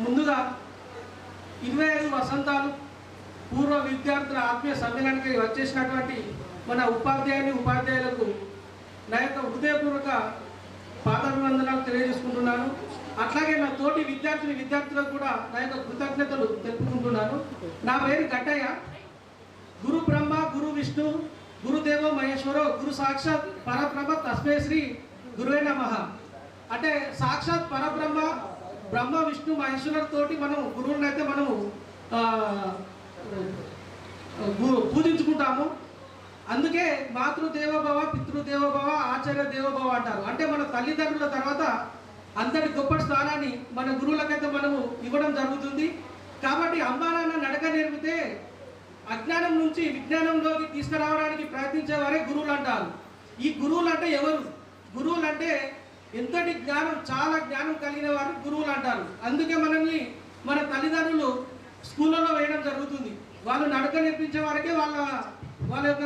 ముందుగా 25 వసంతాలు పూర్వ విద్యార్థుల ఆత్మీయ సమ్మేళనానికి వచ్చేసినటువంటి మన ఉపాధ్యాయులకు నా యొక్క హృదయపూర్వక పాదాభివందనాలు తెలియజేసుకుంటున్నాను. అట్లాగే నా తోటి విద్యార్థులకు కూడా నా యొక్క కృతజ్ఞతలు తెలుపుకుంటున్నాను. నా పేరు గట్టయ్య. గురు బ్రహ్మ గురు విష్ణు గురుదేవో మహేశ్వరో గురు సాక్షాత్ పరబ్రహ్మ తస్మై శ్రీ గురువే నమః. అంటే సాక్షాత్ పరబ్రహ్మ బ్రహ్మ విష్ణు మహేశ్వరులతోటి మనం గురువుని అయితే మనము పూజించుకుంటాము. అందుకే మాతృదేవోభవ పితృదేవోభవ ఆచార్య దేవోభవ అంటారు. అంటే మన తల్లిదండ్రుల తర్వాత అంతటి గొప్ప స్థానాన్ని మన గురువులకైతే మనము ఇవ్వడం జరుగుతుంది. కాబట్టి అమ్మా నాన్న నడక నేర్పితే అజ్ఞానం నుంచి విజ్ఞానంలోకి తీసుకురావడానికి ప్రయత్నించేవారే గురువులు అంటారు. ఈ గురువులు అంటే ఎవరు? గురువులు అంటే ఎంతటి జ్ఞానం, చాలా జ్ఞానం కలిగిన వారు గురువులు అంటారు. అందుకే మనల్ని మన తల్లిదండ్రులు స్కూళ్ళలో వేయడం జరుగుతుంది. వాళ్ళు నడక నేర్పించే వారికే వాళ్ళ యొక్క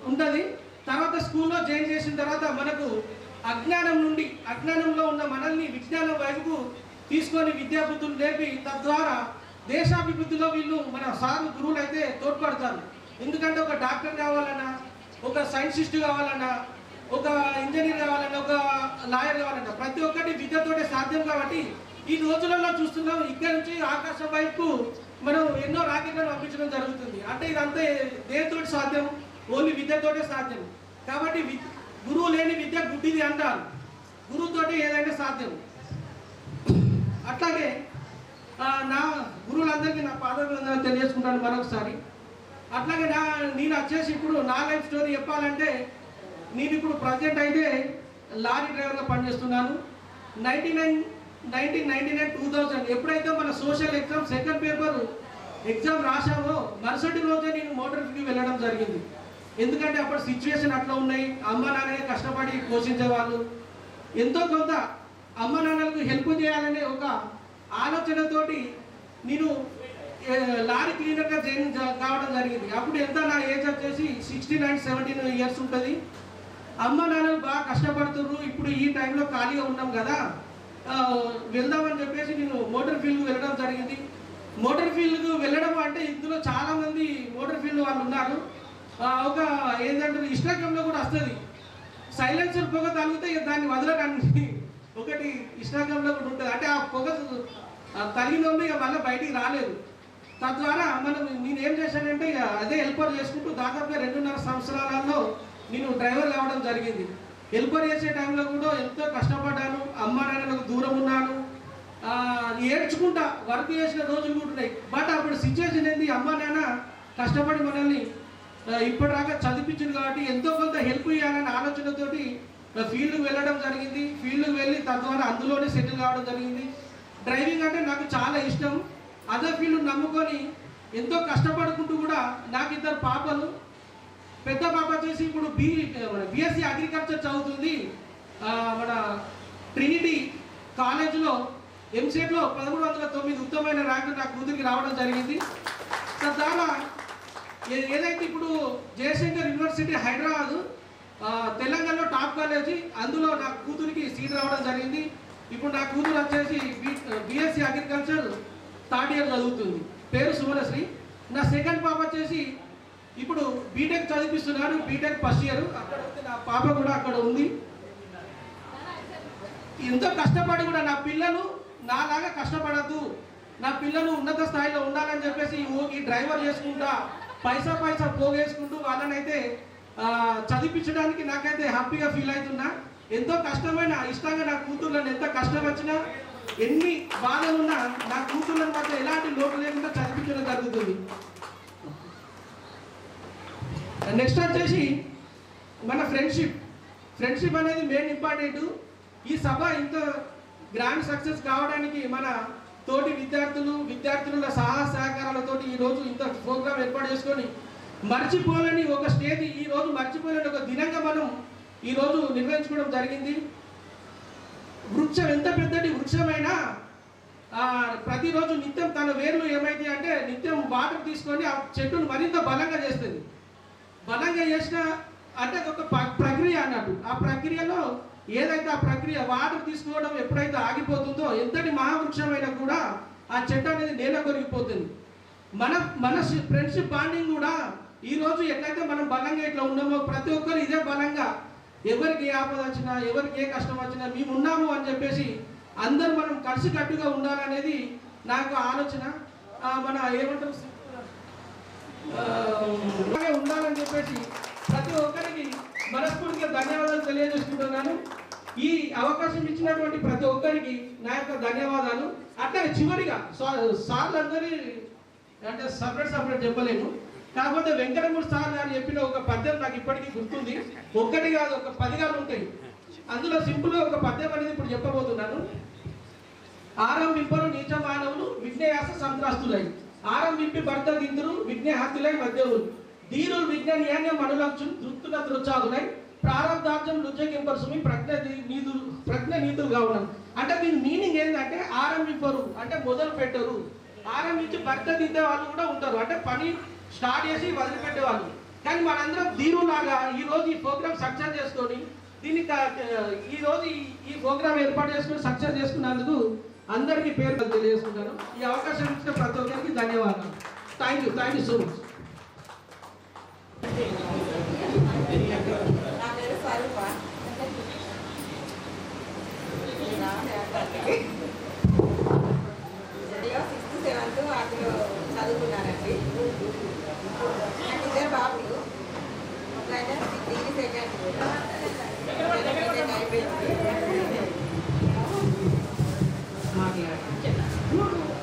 ఉంటుంది. తర్వాత స్కూల్లో జాయిన్ చేసిన తర్వాత మనకు అజ్ఞానంలో ఉన్న మనల్ని విజ్ఞానం వైపుకు తీసుకొని విద్యాబుద్ధులు నేర్పి తద్వారా దేశాభివృద్ధిలో వీళ్ళు మన గురువులు అయితే తోడ్పడతారు. ఎందుకంటే ఒక డాక్టర్ కావాలన్నా, ఒక సైంటిస్ట్ కావాలన్నా, ఒక ఇంజనీర్ కావాలన్నా, ఒక లాయర్ కావాలన్నా ప్రతి ఒక్కటి విద్యతోటే సాధ్యం. కాబట్టి ఈ రోజులలో చూస్తున్నాం, ఇక్కడ నుంచి ఆకాశం వైపు మనం ఎన్నో రాకెట్లను పంపించడం జరుగుతుంది. అంటే ఇదంతా దేనితోటి సాధ్యం? ఓన్లీ విద్యతోటే సాధ్యం. కాబట్టి గురువు లేని విద్య గుడ్డిది అంటారు. గురువుతోటి ఏదైనా సాధ్యం. అట్లాగే నా గురువులందరికీ నా పాదాభివందనాలు తెలియజేసుకుంటాను మరొకసారి. అట్లాగే నేను వచ్చేసి ఇప్పుడు నా లైఫ్ స్టోరీ చెప్పాలంటే, నేను ఇప్పుడు ప్రజెంట్ అయితే లారీ డ్రైవర్గా పనిచేస్తున్నాను. 1999 2000 ఎప్పుడైతే మన social exam second paper exam రాశామో మరుసటి రోజే నేను మోటార్ ఫీల్డ్కి వెళ్ళడం జరిగింది. ఎందుకంటే అప్పుడు సిచ్యువేషన్ అట్లా ఉన్నాయి. అమ్మ నాన్ననే కష్టపడి పోషించేవాళ్ళు. ఎంతో కొంత అమ్మ నాన్నలకు హెల్ప్ చేయాలనే ఒక ఆలోచనతోటి నేను లారీ క్లీనర్గా జాయిన్ కావడం జరిగింది. అప్పుడు ఎంత నా ఏజ్ వచ్చేసి 16-17 ఇయర్స్ ఉంటుంది. అమ్మ నాన్నలు బాగా కష్టపడుతున్నారు. ఇప్పుడు ఈ టైంలో ఖాళీగా ఉన్నాం కదా, వెళ్దామని చెప్పేసి నేను మోటార్ ఫీల్డ్కి వెళ్ళడం జరిగింది. మోటార్ ఫీల్డ్కు వెళ్ళడం అంటే ఇందులో చాలామంది మోటార్ ఫీల్డ్ వాళ్ళు ఉన్నారు. ఒక ఏంటంటే ఇన్స్టాగ్రామ్లో కూడా వస్తుంది, సైలెన్సర్ పొగ తగిలితే దాన్ని వదలడానికి ఒకటి ఇన్స్టాగ్రామ్లో కూడా ఉంటుంది. అంటే ఆ పొగ తగిలిన వాళ్ళు ఇక మళ్ళీ బయటికి రాలేదు. తద్వారా నేనేం చేశానంటే ఇక అదే హెల్పర్ చేసుకుంటూ దాదాపుగా 2.5 సంవత్సరాలలో నేను డ్రైవర్ కావడం జరిగింది. హెల్పర్ చేసే టైంలో కూడా ఎంతో కష్టపడ్డాను. అమ్మ నాన్నలకు దూరం ఉన్నాను. ఏడ్చుకుంటా వర్క్ చేసిన రోజులు కూడా ఉన్నాయి. బట్ అప్పుడు సిచ్యువేషన్ ఏంది, అమ్మ నాన్న కష్టపడి మనల్ని ఇప్పటిదాకా చదివించింది కాబట్టి ఎంతో కొంత హెల్ప్ చేయాలనే ఆలోచనతోటి ఫీల్డ్కి వెళ్ళడం జరిగింది. ఫీల్డ్కి వెళ్ళి తద్వారా అందులోనే సెటిల్ కావడం జరిగింది. డ్రైవింగ్ అంటే నాకు చాలా ఇష్టం. అదే ఫీల్డ్ నమ్ముకొని ఎంతో కష్టపడుకుంటూ కూడా నాకు 2 పాపలు. పెద్ద పాప వచ్చేసి ఇప్పుడు బిఎస్సి అగ్రికల్చర్ చదువుతుంది. మన ట్రినిటీ కాలేజ్లో ఎంసెట్లో 1309 ఉత్తమమైన ర్యాంకు నా కూతురికి రావడం జరిగింది. తద్వారా ఏదైతే ఇప్పుడు జయశంకర్ యూనివర్సిటీ హైదరాబాద్ తెలంగాణలో టాప్ కాలేజీ, అందులో నా కూతురికి సీట్ రావడం జరిగింది. ఇప్పుడు నా కూతురు వచ్చేసి బిఎస్సి అగ్రికల్చర్ 3rd ఇయర్ చదువుతుంది. పేరు సుమనశ్రీ. నా సెకండ్ పాప వచ్చేసి ఇప్పుడు బీటెక్ చదివిస్తున్నాను. BTech first year. అక్కడ నా పాప కూడా అక్కడ ఉంది. ఎంతో కష్టపడి కూడా నా పిల్లలు నాలాగా కష్టపడద్దు, నా పిల్లలు ఉన్నత స్థాయిలో ఉండాలని చెప్పేసి ఈ డ్రైవర్ చేసుకుంటా పైసా పోగేసుకుంటూ వాళ్ళనైతే చదివించడానికి నాకైతే హ్యాపీగా ఫీల్ అవుతున్నా. ఎంతో కష్టమైన ఇష్టంగా నా కూతుర్లను ఎంత కష్టం వచ్చినా, ఎన్ని బాధలున్నా నా కూతుర్లను మాత్రం ఎలాంటి లోటు లేకుండా చదివించడం జరుగుతుంది. నెక్స్ట్ వచ్చేసి మన ఫ్రెండ్షిప్ అనేది మెయిన్ ఇంపార్టెంట్. ఈ సభ ఇంత గ్రాండ్ సక్సెస్ కావడానికి మన తోటి విద్యార్థుల సహకారాలతోటి ఈరోజు ఇంత ప్రోగ్రామ్ ఏర్పాటు చేసుకొని మర్చిపోలేని ఒక స్టేజ్, ఈరోజు మర్చిపోలేని ఒక దినంగా మనం ఈరోజు నిర్వహించుకోవడం జరిగింది. వృక్షం ఎంత పెద్దటి వృక్షమైనా ప్రతిరోజు నిత్యం తన వేర్లు ఏమైతే అంటే నిత్యం వాటర్ తీసుకొని ఆ చెట్టును మరింత బలంగా చేస్తుంది. బలంగా చేసిన అంటే ఒక ప్రక్రియ అన్నట్టు. ఆ ప్రక్రియలో ఏదైతే ఆ ప్రక్రియ వాటర్ తీసుకోవడం ఎప్పుడైతే ఆగిపోతుందో ఎంతటి మహావృక్షమైనా కూడా ఆ చెట్టు అనేది నేల కొరిగిపోతుంది. మన మన ఫ్రెండ్షిప్ బాండింగ్ కూడా ఈరోజు ఎట్లయితే మనం బలంగా ఇట్లా ఉన్నామో ప్రతి ఒక్కరు ఇదే బలంగా ఎవరికి ఏ ఆపద వచ్చినా ఎవరికి ఏ కష్టం వచ్చినా మేము ఉన్నాము అని చెప్పేసి అందరూ మనం కలిసికట్టుగా ఉండాలనేది నాకు ఆలోచన. మన ఏమంటారు ఉండాలని చెప్పేసి ప్రతి ఒక్కరికి మనస్ఫూర్తిగా ధన్యవాదాలు తెలియజేసుకుంటున్నాను. ఈ అవకాశం ఇచ్చినటువంటి ప్రతి ఒక్కరికి నా యొక్క ధన్యవాదాలు. అట్లాగే చివరిగా సార్లందరి అంటే సపరేట్ చెప్పలేను, కాకపోతే వెంకటమూరి సార్ గారు చెప్పిన ఒక పద్యం నాకు ఇప్పటికీ గుర్తుంది. ఒక్కటి కాదు, ఒక 10 ఉంటాయి. అందులో సింపుల్గా ఒక పద్యం అనేది ఇప్పుడు చెప్పబోతున్నాను. ఆరంభింపరు నీచ మానవులు విఘ్నయాస సంత్రాస్తులై, ఆరంభింపి భర్త దింతురు విఘ్నహాస్తులై మధ్యవులు, ధీరులు విజ్ఞాన్యాన్య మనులంచు దృత్తున దృచాగులై, ప్రారంధార్థం లుజ్జగింపరుసుమి ప్రజ్ఞ నీతులుగా ఉన్నాం. అంటే దీని మీనింగ్ ఏంటంటే ఆరంభింపరు అంటే మొదలు పెట్టరు, ఆరంభించి భర్త దిద్దే వాళ్ళు కూడా ఉంటారు, అంటే పని స్టార్ట్ చేసి వదిలిపెట్టే వాళ్ళు. కానీ మనందరం ధీరులాగా ఈరోజు ఈ ప్రోగ్రామ్ సక్సెస్ చేసుకొని ఈరోజు ఈ ప్రోగ్రామ్ ఏర్పాటు చేసుకొని సక్సెస్ చేసుకున్నందుకు అందరికీ పేరు తెలియజేసుకుంటాను. ఈ అవకాశం ఇచ్చిన ప్రతి ఒక్కరికి ధన్యవాదాలు. Thank you so much. నా పేరు స్వరూప. 6th 7th వాటిలో చదువుకున్నానండి. నాకు 2 బాబులు, ఒక ఆయన డిగ్రీ సెకండ్ అయిపోయింది.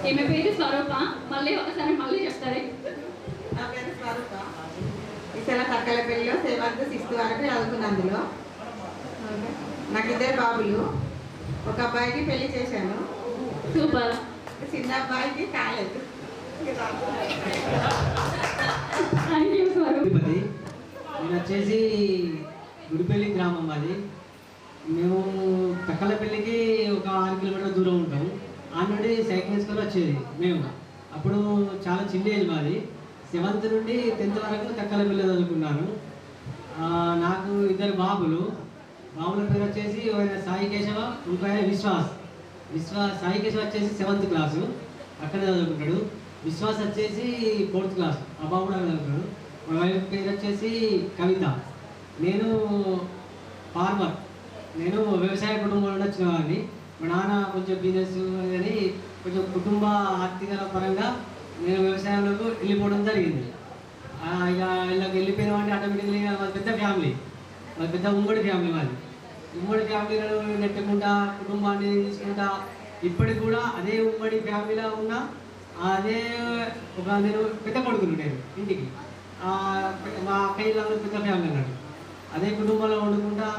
ఈమె పేరు స్వరూప. మళ్ళీ ఒకసారి మళ్ళీ చెప్తారే. నా పేరు స్వరూప. ఇసల తక్కలపల్లిలో 7th 6th వరకు చదువుకున్నాను. అందులో నాకు 2 బాబులు, ఒక అబ్బాయికి పెళ్లి చేశాను. సూపర్. చిన్న అబ్బాయికి కాలేదు. Thank you Swaroop. నేను వచ్చేసి గుడిపల్లి గ్రామం అది. మేము తక్కలపల్లికి ఒక 6 కిలోమీటర్ల దూరం ఉంటాం. ఆ నుండి సైకిల్ వేసుకొని వచ్చేది మేము. అప్పుడు చాలా చిన్న ఏజ్ మాది. 7th నుండి 10th వరకు తక్కలపల్లి చదువుకున్నాను. నాకు 2 బాబుల పేరు వచ్చేసి ఆయన సాయి కేశవ, ఇంకో ఆయన విశ్వాస్. సాయి కేశవ వచ్చేసి 7th క్లాసు, అక్కడే చదువుకుంటాడు. విశ్వాస్ వచ్చేసి 4th క్లాస్, ఆ బాబు కూడా చదువుకున్నాడు. మా వైఫ్ పేరు వచ్చేసి కవిత. నేను ఫార్మర్, నేను వ్యవసాయ కుటుంబంలో వచ్చిన వాడిని. మా నాన్న కొంచెం బిజినెస్ అని కొంచెం కుటుంబ ఆర్థిక పరంగా నేను వ్యవసాయంలోకి వెళ్ళిపోవడం జరిగింది. ఇక ఇలాగ వెళ్ళిపోయినామంటే ఆటోమేటిక్లీ మాది పెద్ద ఫ్యామిలీ, మాది పెద్ద ఉమ్మడి ఫ్యామిలీ. ఉమ్మడి ఫ్యామిలీలో నెట్టుకుంటా కుటుంబాన్ని తీసుకుంటా ఇప్పటికి కూడా అదే ఉమ్మడి ఫ్యామిలీలో ఉన్నా. అదే నేను పెద్ద కొడుకులు నేను ఇంటికి, మా అక్కయ్యలందరూ పెద్ద ఫ్యామిలీ అన్నాడు. అదే కుటుంబంలో వండుకుంటా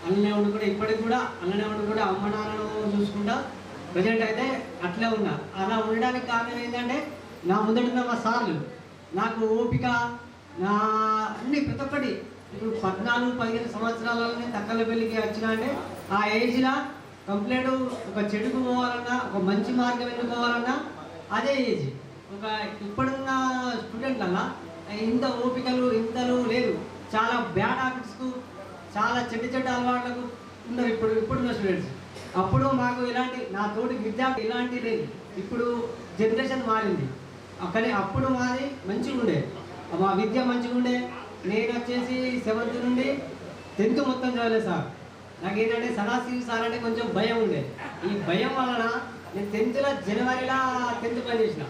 అల్లనే వండుకుంటా, ఇప్పటికి కూడా అల్లనే వండుకుంటా, అమ్మ నాన్నను చూసుకుంటా ప్రజెంట్ అయితే అట్లే ఉన్నా. అలా ఉండడానికి కారణం ఏంటంటే నా ముందడున్న మా సార్లు, నాకు ఓపిక, నా అన్ని ప్రతి ఒక్కటి. ఇప్పుడు 14-15 సంవత్సరాలలోనే తక్కలపల్లికి వచ్చినా అంటే ఆ ఏజ్లో కంప్లీట్ ఒక చెడుకు పోవాలన్నా, ఒక మంచి మార్గం ఎన్నుకోవాలన్నా అదే ఏజ్. ఒక ఇప్పుడున్న స్టూడెంట్లన్నా ఇంత ఓపికలు ఇంతలు లేదు. చాలా బ్యాడ్ హ్యాబిట్స్కు, చాలా చెడ్డ అలవాట్లకు ఉన్నారు ఇప్పుడున్న స్టూడెంట్స్. అప్పుడు మాకు ఇలాంటి నా తోటి విద్యార్థి ఇలాంటి లేదు. ఇప్పుడు జనరేషన్ మారింది. కానీ అప్పుడు మాది మంచిగా ఉండే, మా విద్య మంచిగా ఉండే. నేను వచ్చేసి 7th నుండి 10th మొత్తం చదవలేదు సార్. నాకేంటంటే సదాశివ సార్ అంటే కొంచెం భయం ఉండే. ఈ భయం వలన నేను 10th జనవరిలో 10th పని చేసిన.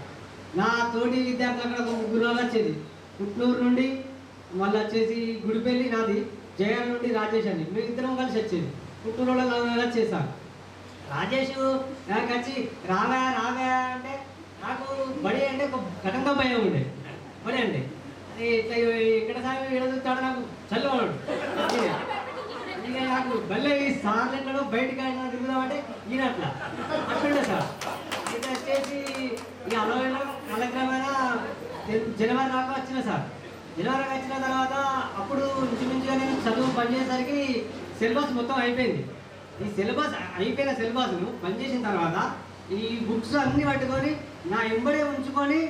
నా తోటి విద్యార్థులు అక్కడ 3 రోజులు వచ్చేది. పుట్నూరు నుండి మళ్ళీ వచ్చేసి గుడిపల్లి నాది, జయన్ నుండి రాజేష్ అని మేము 2 కలిసి వచ్చేది. పుట్నూరులో 4 నెలలు వచ్చేది సార్. రాజేష్ నాకు వచ్చి రావా అంటే నాకు బడి అంటే ఒక ఘటంగా భయం ఉండే. బడి అంటే అది ఇట్లా ఎక్కడ సార్ చూస్తాడు నాకు చల్లవాడు. ఇక నాకు భలే ఈ సార్లు ఎక్కడో బయటకు తిరుగుదామంటే ఈయన అట్లుండే సార్. ఇది వచ్చేసి ఇక కాలక్రమేణ జనవరి దాకా వచ్చిన సార్. జనవరికి వచ్చిన తర్వాత అప్పుడు ఇంచుమించుగా నేను చదువు పనిచేసేసరికి సిలబస్ మొత్తం అయిపోయింది. ఈ సిలబస్ అయిపోయిన సిలబస్ను పనిచేసిన తర్వాత ఈ బుక్స్ అన్నీ పట్టుకొని నా ఎంబడే ఉంచుకొని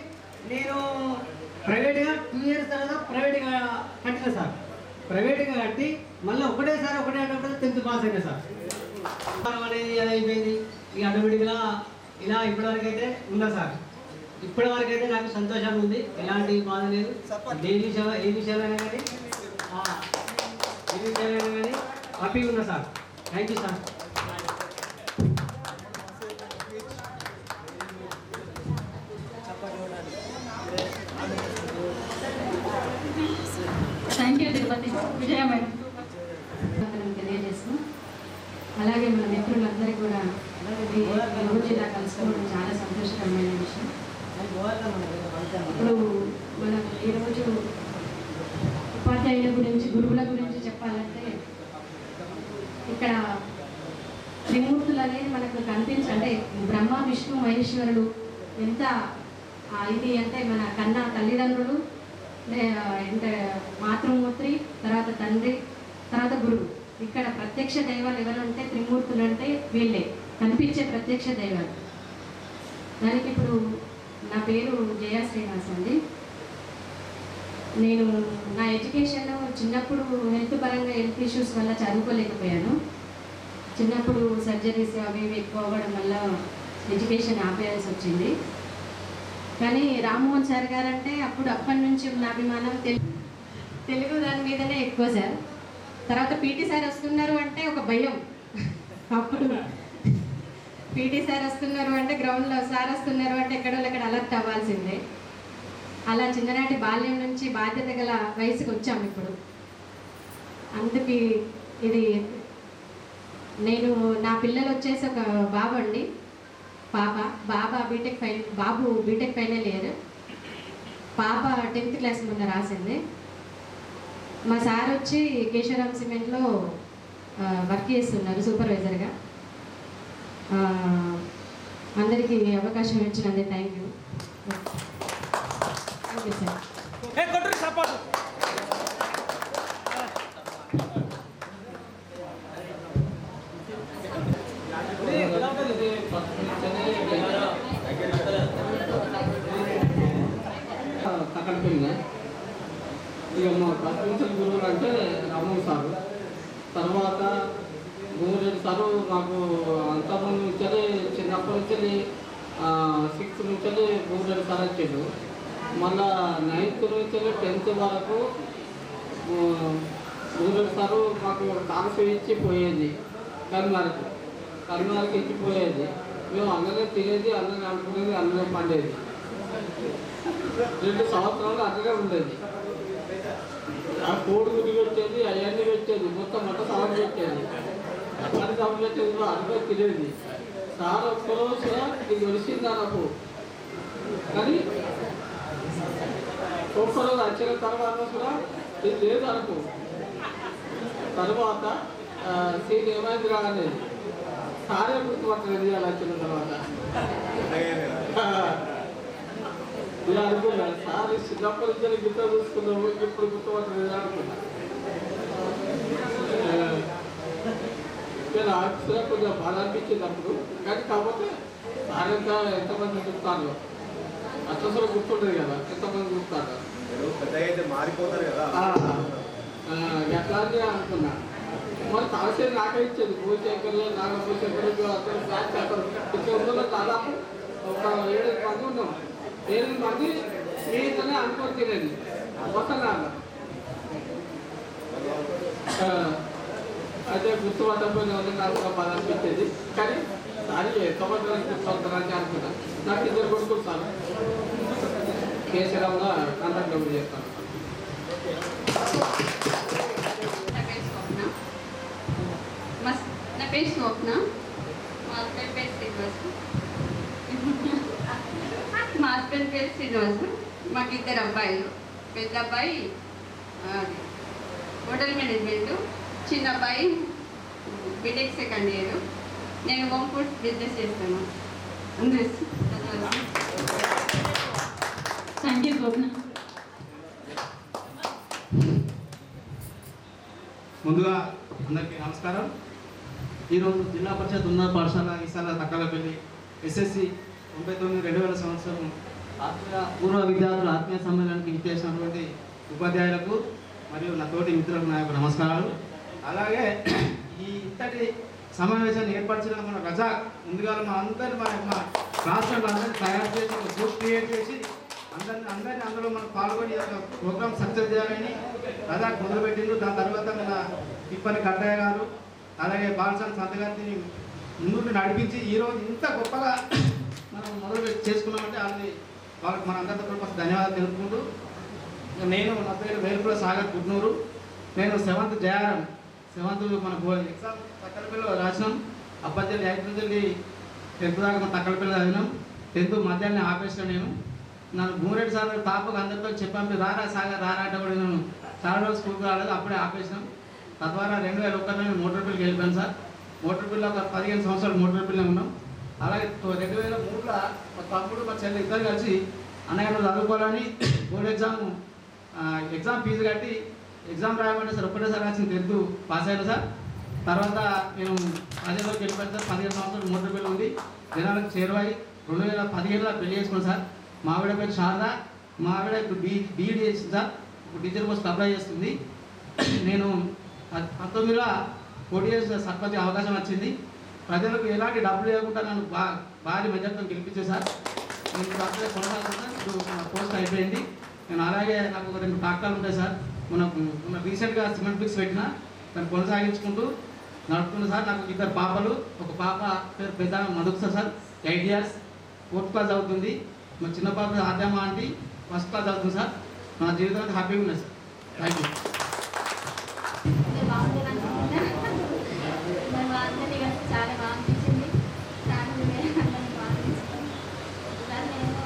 నేను ప్రైవేట్గా 2 years తర్వాత ప్రైవేట్గా కట్టిన సార్. ప్రైవేట్గా కట్టి మళ్ళీ ఒకటేసారి 10th పాస్ అయినా సార్. అనేది అది అయిపోయింది. ఇక ఆటోమేటిక్గా ఇలా ఇప్పటివరకు అయితే ఉందా సార్. ఇప్పటివరకు అయితే నాకు సంతోషంగా ఉంది, ఎలాంటి బాధ లేదు. ఏ విషయాలైనా కానీ హ్యాపీగా ఉన్నా sir. Thank you sir. Thank you Tirupati Vijaya madam. తెలియజేస్తూ అలాగే మన మిత్రులందరికీ కూడా ఈ రోజు ఇలా కలుసుకోవడం చాలా సంతోషకరమైన విషయం. ఇప్పుడు మనం ఈరోజు ఉపాధ్యాయుల గురించి, గురువుల గురించి చెప్పాలంటే ఇక్కడ త్రిమూర్తులు అనేది మనకు అంటే బ్రహ్మ విష్ణు మహేశ్వరుడు ఎంత ఇది అంటే మన కన్నా తల్లిదండ్రులు, అంటే మాతృమూర్తి, తర్వాత తండ్రి, తర్వాత గురువు. ఇక్కడ ప్రత్యక్ష దైవాలు ఎవరు అంటే త్రిమూర్తులు అంటే వీళ్ళే కనిపించే ప్రత్యక్ష దైవాలు. దానికి ఇప్పుడు నా పేరు జయ శ్రీనివాస్ అండి. నేను నా ఎడ్యుకేషన్ చిన్నప్పుడు హెల్త్ పరంగా హెల్త్ ఇష్యూస్ వల్ల చదువుకోలేకపోయాను. చిన్నప్పుడు సర్జరీస్ అవి ఎక్కువ అవ్వడం వల్ల ఎడ్యుకేషన్ ఆపేయాల్సి వచ్చింది. కానీ రామ్మోహన్ సార్ గారంటే అప్పటి నుంచి ఉన్న అభిమానం తెలుగు దాని మీదనే ఎక్కువ సార్. తర్వాత పీటీ సార్ వస్తున్నారు అంటే ఒక భయం. అప్పుడు పీటీ సార్ వస్తున్నారు అంటే గ్రౌండ్లో సార్ వస్తున్నారు అంటే ఎక్కడో అక్కడ అలర్ట్ అవ్వాల్సిందే. అలా చిన్ననాటి బాల్యం నుంచి బాధ్యత గల వయసుకు వచ్చాము ఇప్పుడు. అందుకు ఇది నేను నా పిల్లలు వచ్చేసి ఒక బాబు అండి, బాబు బీటెక్ ఫైనల్ ఇయర్, పాప 10th క్లాస్ మొన్న రాసింది. మా సార్ వచ్చి కేశవరామ్ సిమెంట్లో వర్క్ చేస్తున్నారు సూపర్వైజర్గా. అందరికీ అవకాశం ఇచ్చినందుకు థ్యాంక్ యూ సార్. తక్కడిపోయింది. ఇక మా ప్రపంచం గురువులు అంటే రామన్ సారు, తర్వాత భూమిరెడ్డి సారు. నాకు అంతకుముందు నుంచి చిన్నప్పటి నుంచి 6th నుంచి భూమిరెడ్డి సార్ వచ్చాడు. మళ్ళా 9th నుంచి 10th వరకు భూమిరెడ్డి సారు మాకు కాల్స్ ఇచ్చి పోయేది. కరీంనగర్కి ఇచ్చిపోయేది. మేము అందరం తినేది, అందరం అనుకునేది, అందరం పండేది. 2 సంవత్సరాలు అక్కడే ఉండేది. ఆ కోడి గుడి పెట్టేది, అవన్నీ పెట్టేది, మొత్తం మొట్ట సాగు పెట్టేది, అన్ని సాగు పెట్టేది కూడా అన్నీ తినేది. సార్ ఒక్కరోజు ఇది తెలిసిందా నాకు. కానీ ఒక్కరోజు వచ్చిన తర్వాత కూడా ఇది లేదు అనుకో. తర్వాత సీట్ ఏమైంది రాలేదు, సారే గుర్తుపట్టలేదు అలా వచ్చిన తర్వాత. ఇలా అనుకున్నా సార్ చిన్నప్పటి నుంచి గిట్ట చూసుకున్నాము, ఇప్పుడు గుర్తుపట్టలేదు అనుకున్నా. నేను ఆఫీసులో కొంచెం బాధ అనిపించింది అప్పుడు. కానీ కాకపోతే సార్ ఎంతమంది గుర్తాను అసలు గుర్తుండదు కదా, ఎంతమంది గుర్తారు మారిపోతారు కదా ఎట్లా అని అనుకున్నా. మరి తారసేరు నాకే ఇచ్చేది. భూశంకర్లు, నాగభూశంకర్లు అతను బ్యాచ్ అతను ఇక్కడ దాదాపు ఒక 7 మంది ఉన్నాం. 7 మంది స్నేహితులనే అనుకొని తినేది వస్తున్నాను. అయితే గుర్తుపట్టకపోయిన వాళ్ళు నాకు ఒక బాధ అనిపించేది. కానీ సారీ ఎంతమంది గుర్తుపడతారని అనుకున్నా. నాకు 2 కొడుకులు సార్ కేసీరావుగా కాంట్రాక్ట్ చేస్తాను. నా పేరు స్వప్న, మా హస్బెండ్ పేరు శ్రీనివాసు. మాకు 2 అబ్బాయిలు. పెద్ద అబ్బాయి హోటల్ మేనేజ్మెంటు, చిన్న అబ్బాయి బీటెక్ 2nd ఇయర్. నేను హోమ్ ఫుడ్ బిజినెస్ చేస్తాను. థ్యాంక్ యూ స్వప్న. ముందుగా అందరికీ నమస్కారం. ఈరోజు జిల్లా పరిషత్ ఉన్నత పాఠశాల ఈసాల తక్కలపల్లి ఎస్ఎస్సి 99-2000 సంవత్సరం పూర్వ విద్యార్థుల ఆత్మీయ సమ్మేళనానికి ఇచ్చేసినటువంటి ఉపాధ్యాయులకు మరియు నా తోటి మిత్రులకు నా యొక్క నమస్కారాలు. అలాగే ఈ ఇంతటి సమావేశాన్ని ఏర్పరిచిన మన రజాక్ ముందుగా మా అందరిని మా రాష్ట్రంలో అందరినీ తయారు చేసి ఒక గ్రూప్ క్రియేట్ చేసి అందరినీ అందులో మనం పాల్గొని ప్రోగ్రామ్ సక్సెస్ చేయాలని రజాక్ మొదలుపెట్టిండు. దాని తర్వాత మన తిప్పని కట్టయ్య గారు అలాగే బాలసాని సంత గారిని ముందుకు నడిపించి ఈరోజు ఇంత గొప్పగా మనం మొదలు చేసుకున్నామంటే వాళ్ళకి మన అందరితో ఫస్ట్ ధన్యవాదాలు తెలుపుకుంటూ నేను నా పేరు వేలుపుల సాగర్ గుడ్నూరు. నేను 7th జయారం 7th మన ఎగ్జామ్ తక్కలపల్లిలో రాసినాం. అప్పటికెళ్ళి 8 నుంచి 10th దాకా మన తక్కలపల్లి చదివినాం. 10th మధ్యాహ్నం ఆపేసిన నన్ను భూమిరెడ్డి సార్ తాపకు అందరితో చెప్పాను రారా సాగర్ రారా అంటే కూడా నేను చాలా రోజులు స్కూల్కి రాలేదు, అప్పుడే ఆపేసినాం. తద్వారా 2001లో నేను మోటార్ వెళ్ళిపోయాను సార్. మోటార్ బిల్ ఒక 15 సంవత్సరాలు మోటార్ బిల్లో ఉన్నాం. అలాగే 2003లో మా తమ్ముడు మా చెల్లి ఇద్దరు కలిసి అన్నగారు చదువుకోవాలని బోర్డు ఎగ్జామ్ ఫీజు కట్టి ఎగ్జామ్ రాయమంటే సార్ ఒకటేసారి రాసిన 10th పాస్ అయ్యాను సార్. తర్వాత నేను 15లోకి వెళ్ళిపోయాను సార్. 15 సంవత్సరాలు మోటార్ బిల్ ఉంది, జనాలకు చేరువాయి. 2017లో పెళ్లి చేసుకున్నాను సార్. మా ఆవిడ పేరు శారదా. మా ఆవిడ ఇప్పుడు బీఈడీ చేసింది సార్. ఇప్పుడు టీచర్ పోస్ట్ అప్లై చేస్తుంది. నేను 19లో పోటీ చేసిన సర్పంచ్ అవకాశం వచ్చింది. ప్రజలకు ఎలాంటి డబ్బులు లేకుండా నన్ను భారీ మెజార్టీతో గెలిపించే సార్. నేను అప్పుడే కొనసాగుతున్నాను. ఇప్పుడు పోస్ట్ అయిపోయింది. నేను అలాగే నాకు ఒక 2 ట్రాక్టర్లు ఉంటాయి సార్. మన రీసెంట్గా సిమెంట్ బ్రిక్స్ పెట్టిన దాన్ని కొనసాగించుకుంటూ నడుపుతున్నా సార్. నాకు 2 పాపలు, ఒక పాప పేరు పెద్ద మధుక్స సార్, 8 years 4th క్లాస్ అవుతుంది. మా చిన్న పాప ఆద్యమ్మ ఆంటీ 1st క్లాస్ అవుతుంది సార్. నా జీవితానికి హ్యాపీగా ఉన్నది సార్. Thank you. చాలా బాగా అనిపించింది. అందరినీ బాగా తీసుకుంది సార్. నేను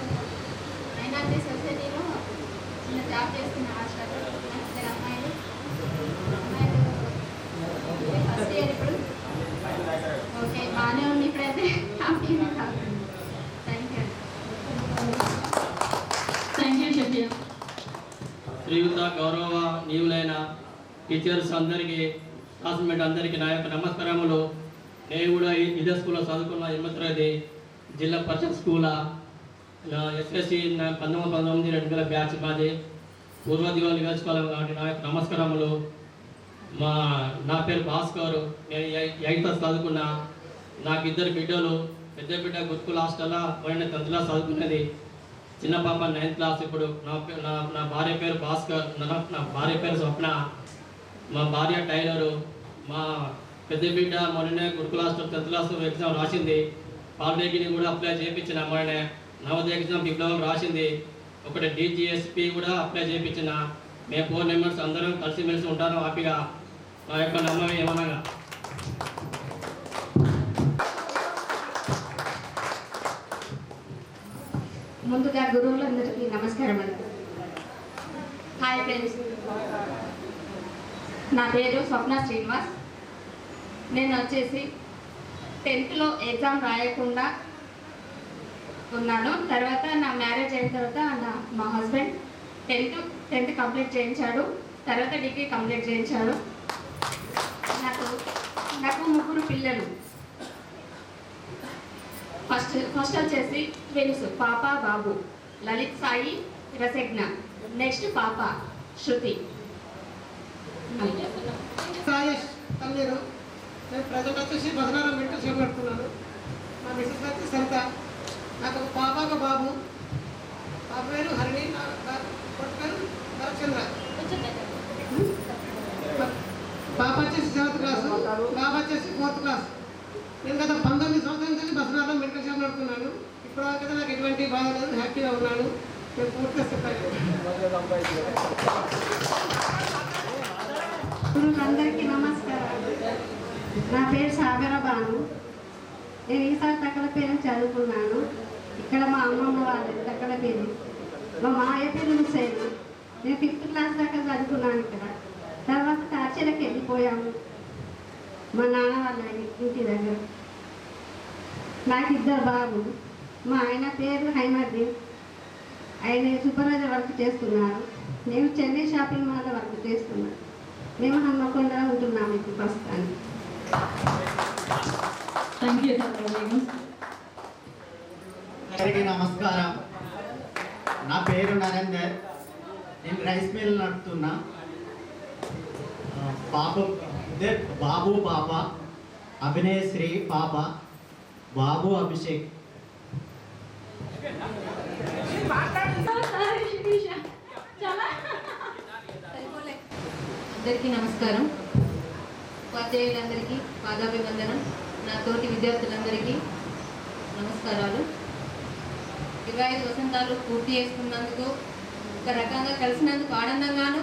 మైనార్టీ సొసైటీలో చిన్న జాబ్ చేస్తున్న హాస్టల్లో ఇద్దరు అమ్మాయిలు ఫస్ట్ ఇయర్ ఇప్పుడు. ఓకే, బాగానే ఉంది ఇప్పుడైతే. హ్యాపీగా కాదు. Thank you Shafia. శ్రీయుత గౌరవ నీవులైన టీచర్స్ అందరికీ, క్లాస్మేట్ అందరికీ నా యొక్క నమస్కారములు. నేను కూడా ఇదే స్కూల్లో చదువుకున్న 8వ తరగతి జిల్లా పరిషత్ స్కూల్ ఎస్ఎస్సి 1919 2000 బ్యాచ్ మాది. పూర్వదివాళి నియోజకవర్గం కాబట్టి నా యొక్క నమస్కారములు. నా పేరు భాస్కర్. నేను 8th చదువుకున్నా. నాకు 2 బిడ్డలు. పెద్ద బిడ్డ గురుకుల హాస్టల్లో 10th క్లాస్ చదువుకున్నది. చిన్న పాప 9th క్లాస్. ఇప్పుడు నా భార్య పేరు భాస్కర్. నా భార్య పేరు స్వప్న. మా భార్య టైలరు. మా పెద్ద బిడ్డ మొన్ననే గురుకుల హాస్టల్ 10th క్లాస్ ఎగ్జామ్ రాసింది. పాలిటెక్నిక్ కూడా అప్లై చేయించిన. మొన్ననే నవోదయ ఎగ్జామ్ డిప్లొమా రాసింది. ఒకటి DGSP కూడా అప్లై చేయించిన. మేము 4 members అందరం కలిసిమెలిసి ఉంటాను హ్యాపీగా. మా యొక్క నమ్మకం ఏమనగా ముందుగా గురువులందరికీ నమస్కారం అండి. హాయ్ ఫ్రెండ్స్, నా పేరు స్వప్న శ్రీనివాస్. నేను వచ్చేసి 10thలో ఎగ్జామ్ రాయకుండా ఉన్నాను. తర్వాత నా మ్యారేజ్ అయిన తర్వాత మా హస్బెండ్ 10th కంప్లీట్ చేయించాడు. తర్వాత డిగ్రీ కంప్లీట్ చేయించాడు. నాకు 3 పిల్లలు. ఫస్ట్ వచ్చేసి ట్విన్స్ పాప బాబు, లలిత్ సాయి రసజ్ఞ. నెక్స్ట్ పాప శృతి. రాజేష్ తల్లేరు. నేను ప్రజెంట్ వచ్చేసి బసనారం మెంటల్ షాప్ పెడుతున్నాను. మా మిస్సెస్ వచ్చి సరిత. నాకు ఒక పాప ఒక బాబు. పాప పేరు హరిణి, కొట్టు పేరు నరచంద్ర. పాప వచ్చేసి 7th క్లాసు, బాబు వచ్చేసి 4th క్లాస్. నేను గత 19 సంవత్సరాల నుంచి బసనారం మెడికల్ షాప్ నడుపుతున్నాను. ఇప్పటివరకు నాకు ఎటువంటి బాధ లేదు, హ్యాపీగా ఉన్నాను. నేను పూర్తిగా అందరికీ నమస్కారం. నా పేరు సాగర బాను. నేను ఈసారి తక్కల పేరు చదువుకున్నాను. ఇక్కడ మా అమ్మమ్మ వాళ్ళది తక్కల పేరు. మా మాయ పేరు హుసేన్. నేను 5th క్లాస్ దాకా చదువుకున్నాను ఇక్కడ. తర్వాత టార్చర్కి వెళ్ళిపోయాము మా నాన్న వాళ్ళ ఇంటి దగ్గర. నాకు 2 బాబులు. మా ఆయన పేరు హైమద్దీన్. ఆయన సూపర్వైజర్ వర్క్ చేస్తున్నారు. నేను చెన్నై షాపింగ్ మాల్ వర్క్ చేస్తున్నాను. మేము హన్మకొండలో ఉంటున్నాము ఇప్పుడు ప్రస్తుతానికి. Thank you. అందరికీ నమస్కారం. నా పేరు నరేందర్. నేను రైస్ మిల్ నడుపుతున్నా. బాబు పాప. అభినయశ్రీ పాప, బాబు అభిషేక్. అందరికీ నమస్కారం. ఉపాధ్యాయులందరికీ పాదాభివందనం. నా తోటి విద్యార్థులందరికీ నమస్కారాలు. 25 వసంతాలు పూర్తి చేసుకున్నందుకు, ఒక రకంగా కలిసినందుకు ఆనందంగాను,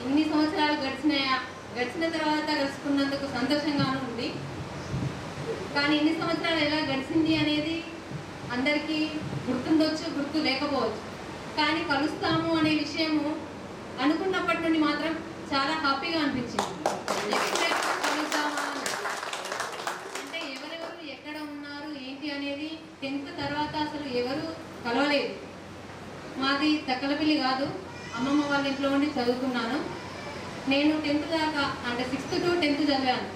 ఇన్ని సంవత్సరాలు గడిచిన తర్వాత కలుసుకున్నందుకు సంతోషంగాను ఉంది. కానీ ఇన్ని సంవత్సరాలు ఎలా గడిచింది అనేది అందరికీ గుర్తుండొచ్చు, గుర్తు లేకపోవచ్చు. కానీ కలుస్తాము అనే విషయము అనుకున్నప్పటి నుండి మాత్రం చాలా హ్యాపీగా అనిపించింది. కలుద్దామా అంటే ఎవరెవరు ఎక్కడ ఉన్నారు ఏంటి అనేది 10th తర్వాత అసలు ఎవరు కలవలేదు. మాది తక్కలపల్లి కాదు, అమ్మమ్మ వాళ్ళ ఇంట్లో ఉండి చదువుకున్నాను. నేను 10th దాకా అంటే 6th to 10th చదివాను.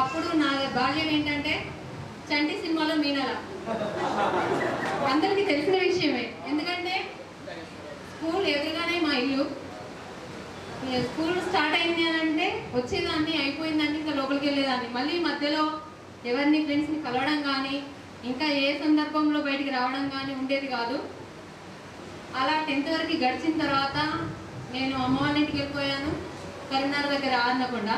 అప్పుడు నా బాల్యం ఏంటంటే చంటి సినిమాలో మీనల అందరికీ తెలిసిన విషయమే. ఎందుకంటే స్కూల్ ఎదురుగానే మా ఇల్లు. స్కూల్ స్టార్ట్ అయింది అని అంటే వచ్చేదాన్ని, అయిపోయిందని ఇంకా లోపలికి వెళ్ళేదాన్ని. మళ్ళీ మధ్యలో ఎవరిని ఫ్రెండ్స్ని కలవడం కానీ ఇంకా ఏ సందర్భంలో బయటికి రావడం కానీ ఉండేది కాదు. అలా 10th వరకు గడిచిన తర్వాత నేను అమ్మ వాళ్ళ ఇంటికి వెళ్ళిపోయాను, కరీంనగర్ దగ్గర ఆర్నకొండ.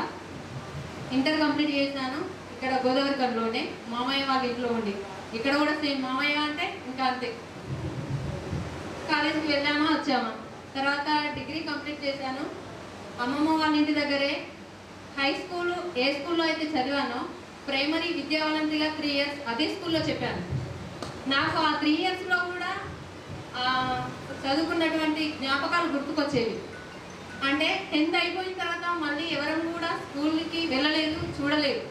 ఇంటర్ కంప్లీట్ చేశాను ఇక్కడ గోదావరికర్లోనే మామయ్య వాళ్ళ ఇంట్లో ఉండి. ఇక్కడ కూడా సేమ్ మామయ్య అంటే ఇంకా అంతే. కాలేజీకి వెళ్ళామా వచ్చామా. తర్వాత డిగ్రీ కంప్లీట్ చేశాను అమ్మమ్మ వాళ్ళ ఇంటి దగ్గరే. హై స్కూల్ ఏ స్కూల్లో అయితే చదివానో ప్రైమరీ విద్యా వాలంటీర్గా 3 years అదే స్కూల్లో చెప్పాను. నాకు ఆ 3 yearsలో కూడా చదువుకున్నటువంటి జ్ఞాపకాలు గుర్తుకొచ్చేవి. అంటే 10th అయిపోయిన తర్వాత మళ్ళీ ఎవరం కూడా స్కూల్కి వెళ్ళలేదు, చూడలేదు.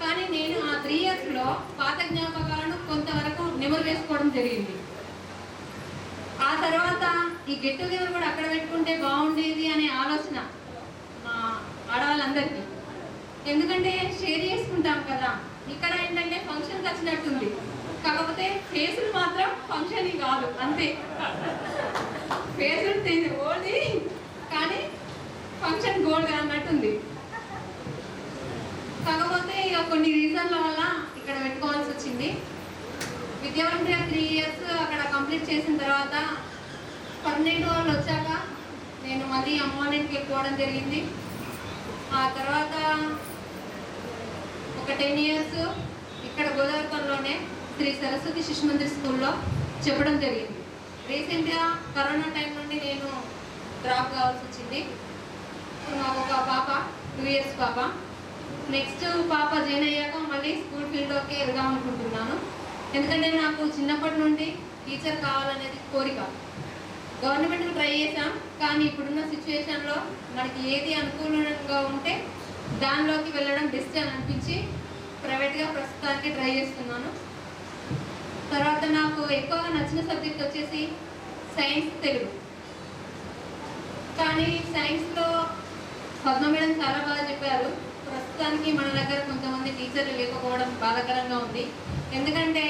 కానీ నేను ఆ 3 yearsలో పాత జ్ఞాపకాలను కొంతవరకు నెమరు వేసుకోవడం జరిగింది. ఆ తర్వాత ఈ గెట్ టుగెదర్ కూడా అక్కడ పెట్టుకుంటే బాగుండేది అనే ఆలోచన మా ఆడవాళ్ళందరికీ. ఎందుకంటే షేర్ చేసుకుంటాం కదా. ఇక్కడ ఏంటంటే ఫంక్షన్కి వచ్చినట్టుంది, కాకపోతే ఫేసులు మాత్రం ఫంక్షన్ కాదు, అంతే. ఫేసులు ఓన్లీ కానీ ఫంక్షన్ గోల్డ్ అన్నట్టుంది. కాకపోతే ఇక కొన్ని రీజన్ల వల్ల ఇక్కడ పెట్టుకోవాల్సి వచ్చింది. విద్యావంతిగా 3 years అక్కడ కంప్లీట్ చేసిన తర్వాత పర్మనెంట్ వాళ్ళు వచ్చాక నేను మళ్ళీ అమ్మ వాళ్ళ ఇంటికి వెళ్ళిపోవడం జరిగింది. ఆ తర్వాత ఒక 10 years ఇక్కడ గోదావరిలోనే శ్రీ సరస్వతి శిశు మందిర్ స్కూల్లో చెప్పడం జరిగింది. రీసెంట్గా కరోనా టైం నుండి నేను డ్రాప్ కావాల్సి వచ్చింది. నాకు ఒక పాప 2 years పాప. నెక్స్ట్ పాప జాయిన్ అయ్యాక మళ్ళీ స్కూల్ ఫీల్డ్లోకి వెళ్దాం అనుకుంటున్నాను. ఎందుకంటే నాకు చిన్నప్పటి నుండి టీచర్ కావాలనేది కోరిక. గవర్నమెంట్కి ట్రై చేశాం, కానీ ఇప్పుడున్న సిచ్యువేషన్లో మనకి ఏది అనుకూలంగా ఉంటే దానిలోకి వెళ్ళడం బెస్ట్ అని అనిపించి ప్రైవేట్గా ప్రస్తుతానికి ట్రై చేస్తున్నాను. తర్వాత నాకు ఎక్కువగా నచ్చిన సబ్జెక్ట్ వచ్చేసి సైన్స్, తెలుగు. కానీ సైన్స్లో పద్మ మేడం చాలా బాగా చెప్పారు. ప్రస్తుతానికి మన దగ్గర కొంతమంది టీచర్లు లేకపోవడం బాధాకరంగా ఉంది. ఎందుకంటే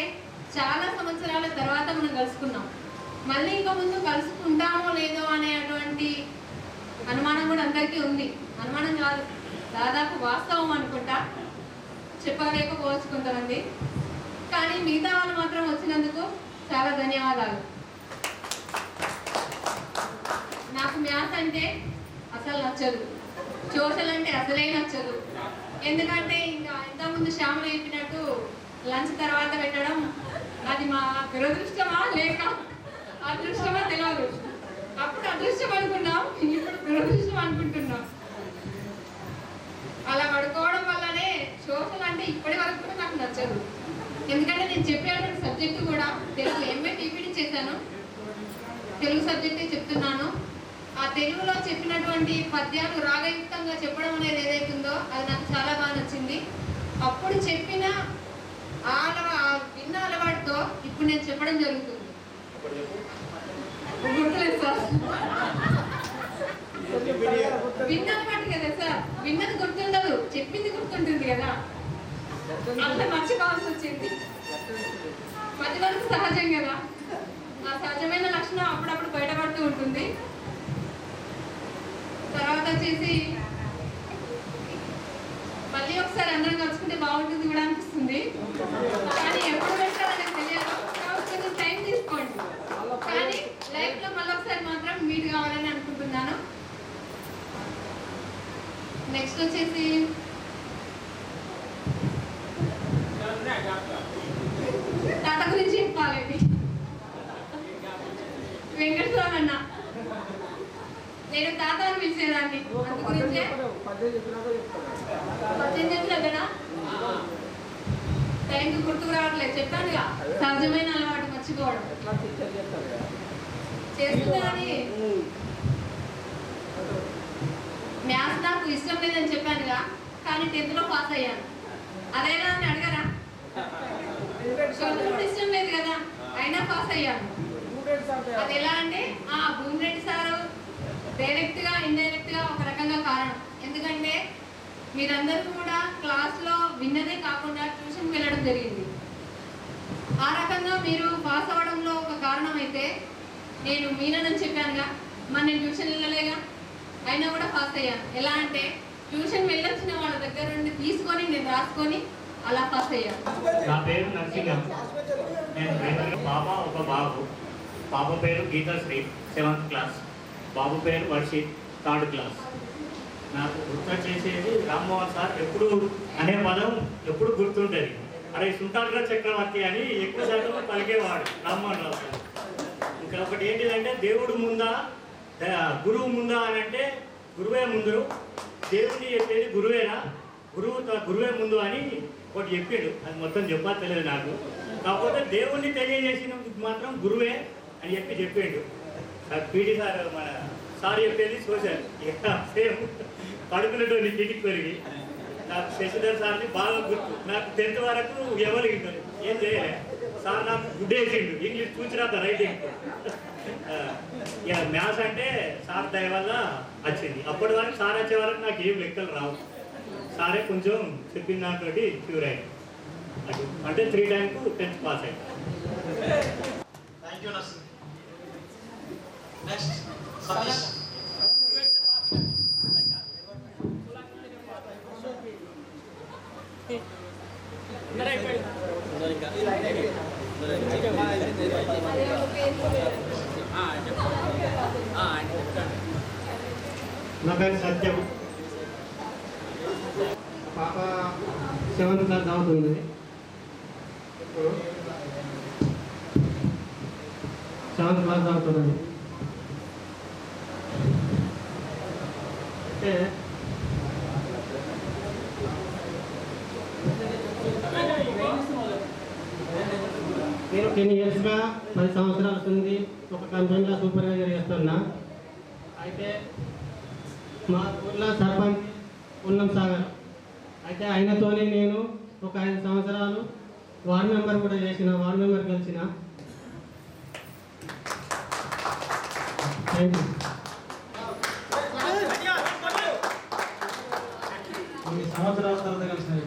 చాలా సంవత్సరాల తర్వాత మనం కలుసుకున్నాం. మళ్ళీ ఇంకా ముందు కలుసుకుంటామో లేదో అనేటువంటి అనుమానం కూడా అందరికీ ఉంది. అనుమానం కాదు, దాదాపు వాస్తవం అనుకుంటా, చెప్పలేకపోవచ్చు కొంతమంది. కానీ మిగతా వాళ్ళు మాత్రం వచ్చినందుకు చాలా ధన్యవాదాలు. నాకు మ్యాథ్స్ అంటే అసలు నచ్చదు, సోషల్ అంటే అసలే నచ్చదు. ఎందుకంటే ఇంకా ఇంతకుముందు శ్యామలు చెప్పినట్టు లంచ్ తర్వాత పెట్టడం అది మా దురదృష్టమా లేక అదృష్టమా తెలియదు. అప్పుడు అదృష్టం అనుకున్నాం, ఇప్పుడు దురదృష్టం అనుకుంటున్నాం. అలా పడుకోవడం వల్లనే సోషల్ అంటే ఇప్పటి వరకు కూడా నాకు నచ్చదు. ఎందుకంటే నేను చెప్పేటువంటి సబ్జెక్టు కూడా తెలుగు. ఎంఏ టీపీడీ చేశాను, తెలుగు సబ్జెక్టే చెప్తున్నాను. ఆ తెలుగులో చెప్పినటువంటి పద్యాలు రాగయుక్తంగా చెప్పడం అనేది ఏదైతుందో అది నాకు చాలా బాగా నచ్చింది. అప్పుడు చెప్పిన విన్న అలవాటుతో ఇప్పుడు నేను చెప్పడం జరుగుతుంది. గుర్తులేదు సార్, విన్న అలవాటు కదా సార్. విన్నది గుర్తుండదు, చెప్పింది గుర్తుంటుంది కదా, అంత మర్చిపోవాల్సి వచ్చింది. మధ్య వరకు సహజం కదా, ఆ సహజమైన లక్షణం అప్పుడప్పుడు బయటపడుతూ ఉంటుంది. తర్వాత వచ్చేసి మళ్ళీ ఒకసారి అందరం కలుసుకుంటే బాగుంటుంది చెప్తున్నాను. నెక్స్ట్ వచ్చేసి తాత గురించి చెప్పాలండి. వెంకటస్వామి అన్న, నేను తాత అని పిలిచేదాన్ని. అందు గురించే పద్దెనిమిది చెప్పినా కదా, టైంకి గుర్తుకు రావట్లేదు. చెప్పానుగా, సహజమైన అలవాటు మర్చిపోవడం. చేస్తున్నానని మ్యాథ్స్ నాకు ఇష్టం లేదని చెప్పానుగా, కానీ 10th లో పాస్ అయ్యాను. అదేనా అని అడగరా? చదువు ఇష్టం లేదు కదా, అయినా పాస్ అయ్యాను. అది ఎలా అంటే భూమిరెడ్డి సారు డైరెక్ట్ గా ఇండైరెక్ట్ గా ఒక రకంగా కారణం. ఎందుకంటే మీరందరూ కూడా క్లాస్ లో విన్నదే కాకుండా ట్యూషన్ వెళ్ళడం జరిగింది. ఆ రకంగా మీరు పాస్ అవ్వడంలో ఒక కారణం అయితే, నేను మీనని చెప్పానుగా, మరి నేను ట్యూషన్ వెళ్ళలేగా, అయినా కూడా పాస్ అయ్యాను. ఎలా అంటే ట్యూషన్ వెళ్ళొచ్చిన వాళ్ళ దగ్గర నుండి తీసుకొని నేను రాసుకొని అలా పాస్ అయ్యాను. నా పేరు నరసింహం. నేను పాప ఒక బాబు. పాప పేరు గీతాశ్రీ 7th క్లాస్, బాబు పేరు వర్షిత్ 3rd క్లాస్. నాకు గుర్తు చేసేది రామ్మోహన్ సార్ ఎప్పుడు అనే పదం ఎప్పుడు గుర్తుండేది. అరే సుంటాగ్ర చక్రవర్తి అని ఎక్కువ శాతం పలికేవాడు రామ్మోహన్ రావు సార్. ఇంకా ఒకటి ఏంటిదంటే దేవుడు ముందా గురువు ముందా అని అంటే గురువే ముందు, దేవుడిని చెప్పేది గురువేనా, గురువే ముందు అని ఒకటి చెప్పాడు. అది మొత్తం చెప్పలేదు నాకు. కాకపోతే దేవుణ్ణి తెలియజేసినందుకు మాత్రం గురువే అని చెప్పాడు సార్. పీటీ సార్ మన సార్ చెప్పేది సోషల్ సేమ్ పడుకునేటువంటి కిటికి పెరిగి నాకు శశిధర్ సార్ని బాగా గుర్తు. నాకు 10th వరకు ఎవరు ఏం చేయలే సార్, నాకు గుడ్ వేసిండు. ఇంగ్లీష్ చూసిరాత రైటింగ్. ఇక మ్యాథ్స్ అంటే సార్ దయ వల్ల వచ్చింది. అప్పటి వరకు సార్ వచ్చే వరకు నాకు ఏం లెక్కలు రావు. సారే కొంచెం చెప్పిన దాంతో క్యూర్ అయ్యాను. అటు అంటే 3 times 10th పాస్ అయ్యాను. Thank you nursing. Next Satish. నా పేరు సత్యం. పాప 7th క్లాస్ చదువుతుంది. 7th క్లాస్ చదువుతుంది. అంటే నేను 10 yearsగా 10 సంవత్సరాల ఉంది ఒక కంపెనీలో సూపర్వైజర్ చేస్తున్నా. అయితే మా ఊళ్ళో సర్పంచ్ ఉన్నం సాగర్. అయితే ఆయనతోనే నేను ఒక 5 సంవత్సరాలు వార్డ్ మెంబర్ కూడా చేసిన, వార్డ్ మెంబర్ కలిసిన. Thank you. కొన్ని సంవత్సరాల తర్వాత కలిసిన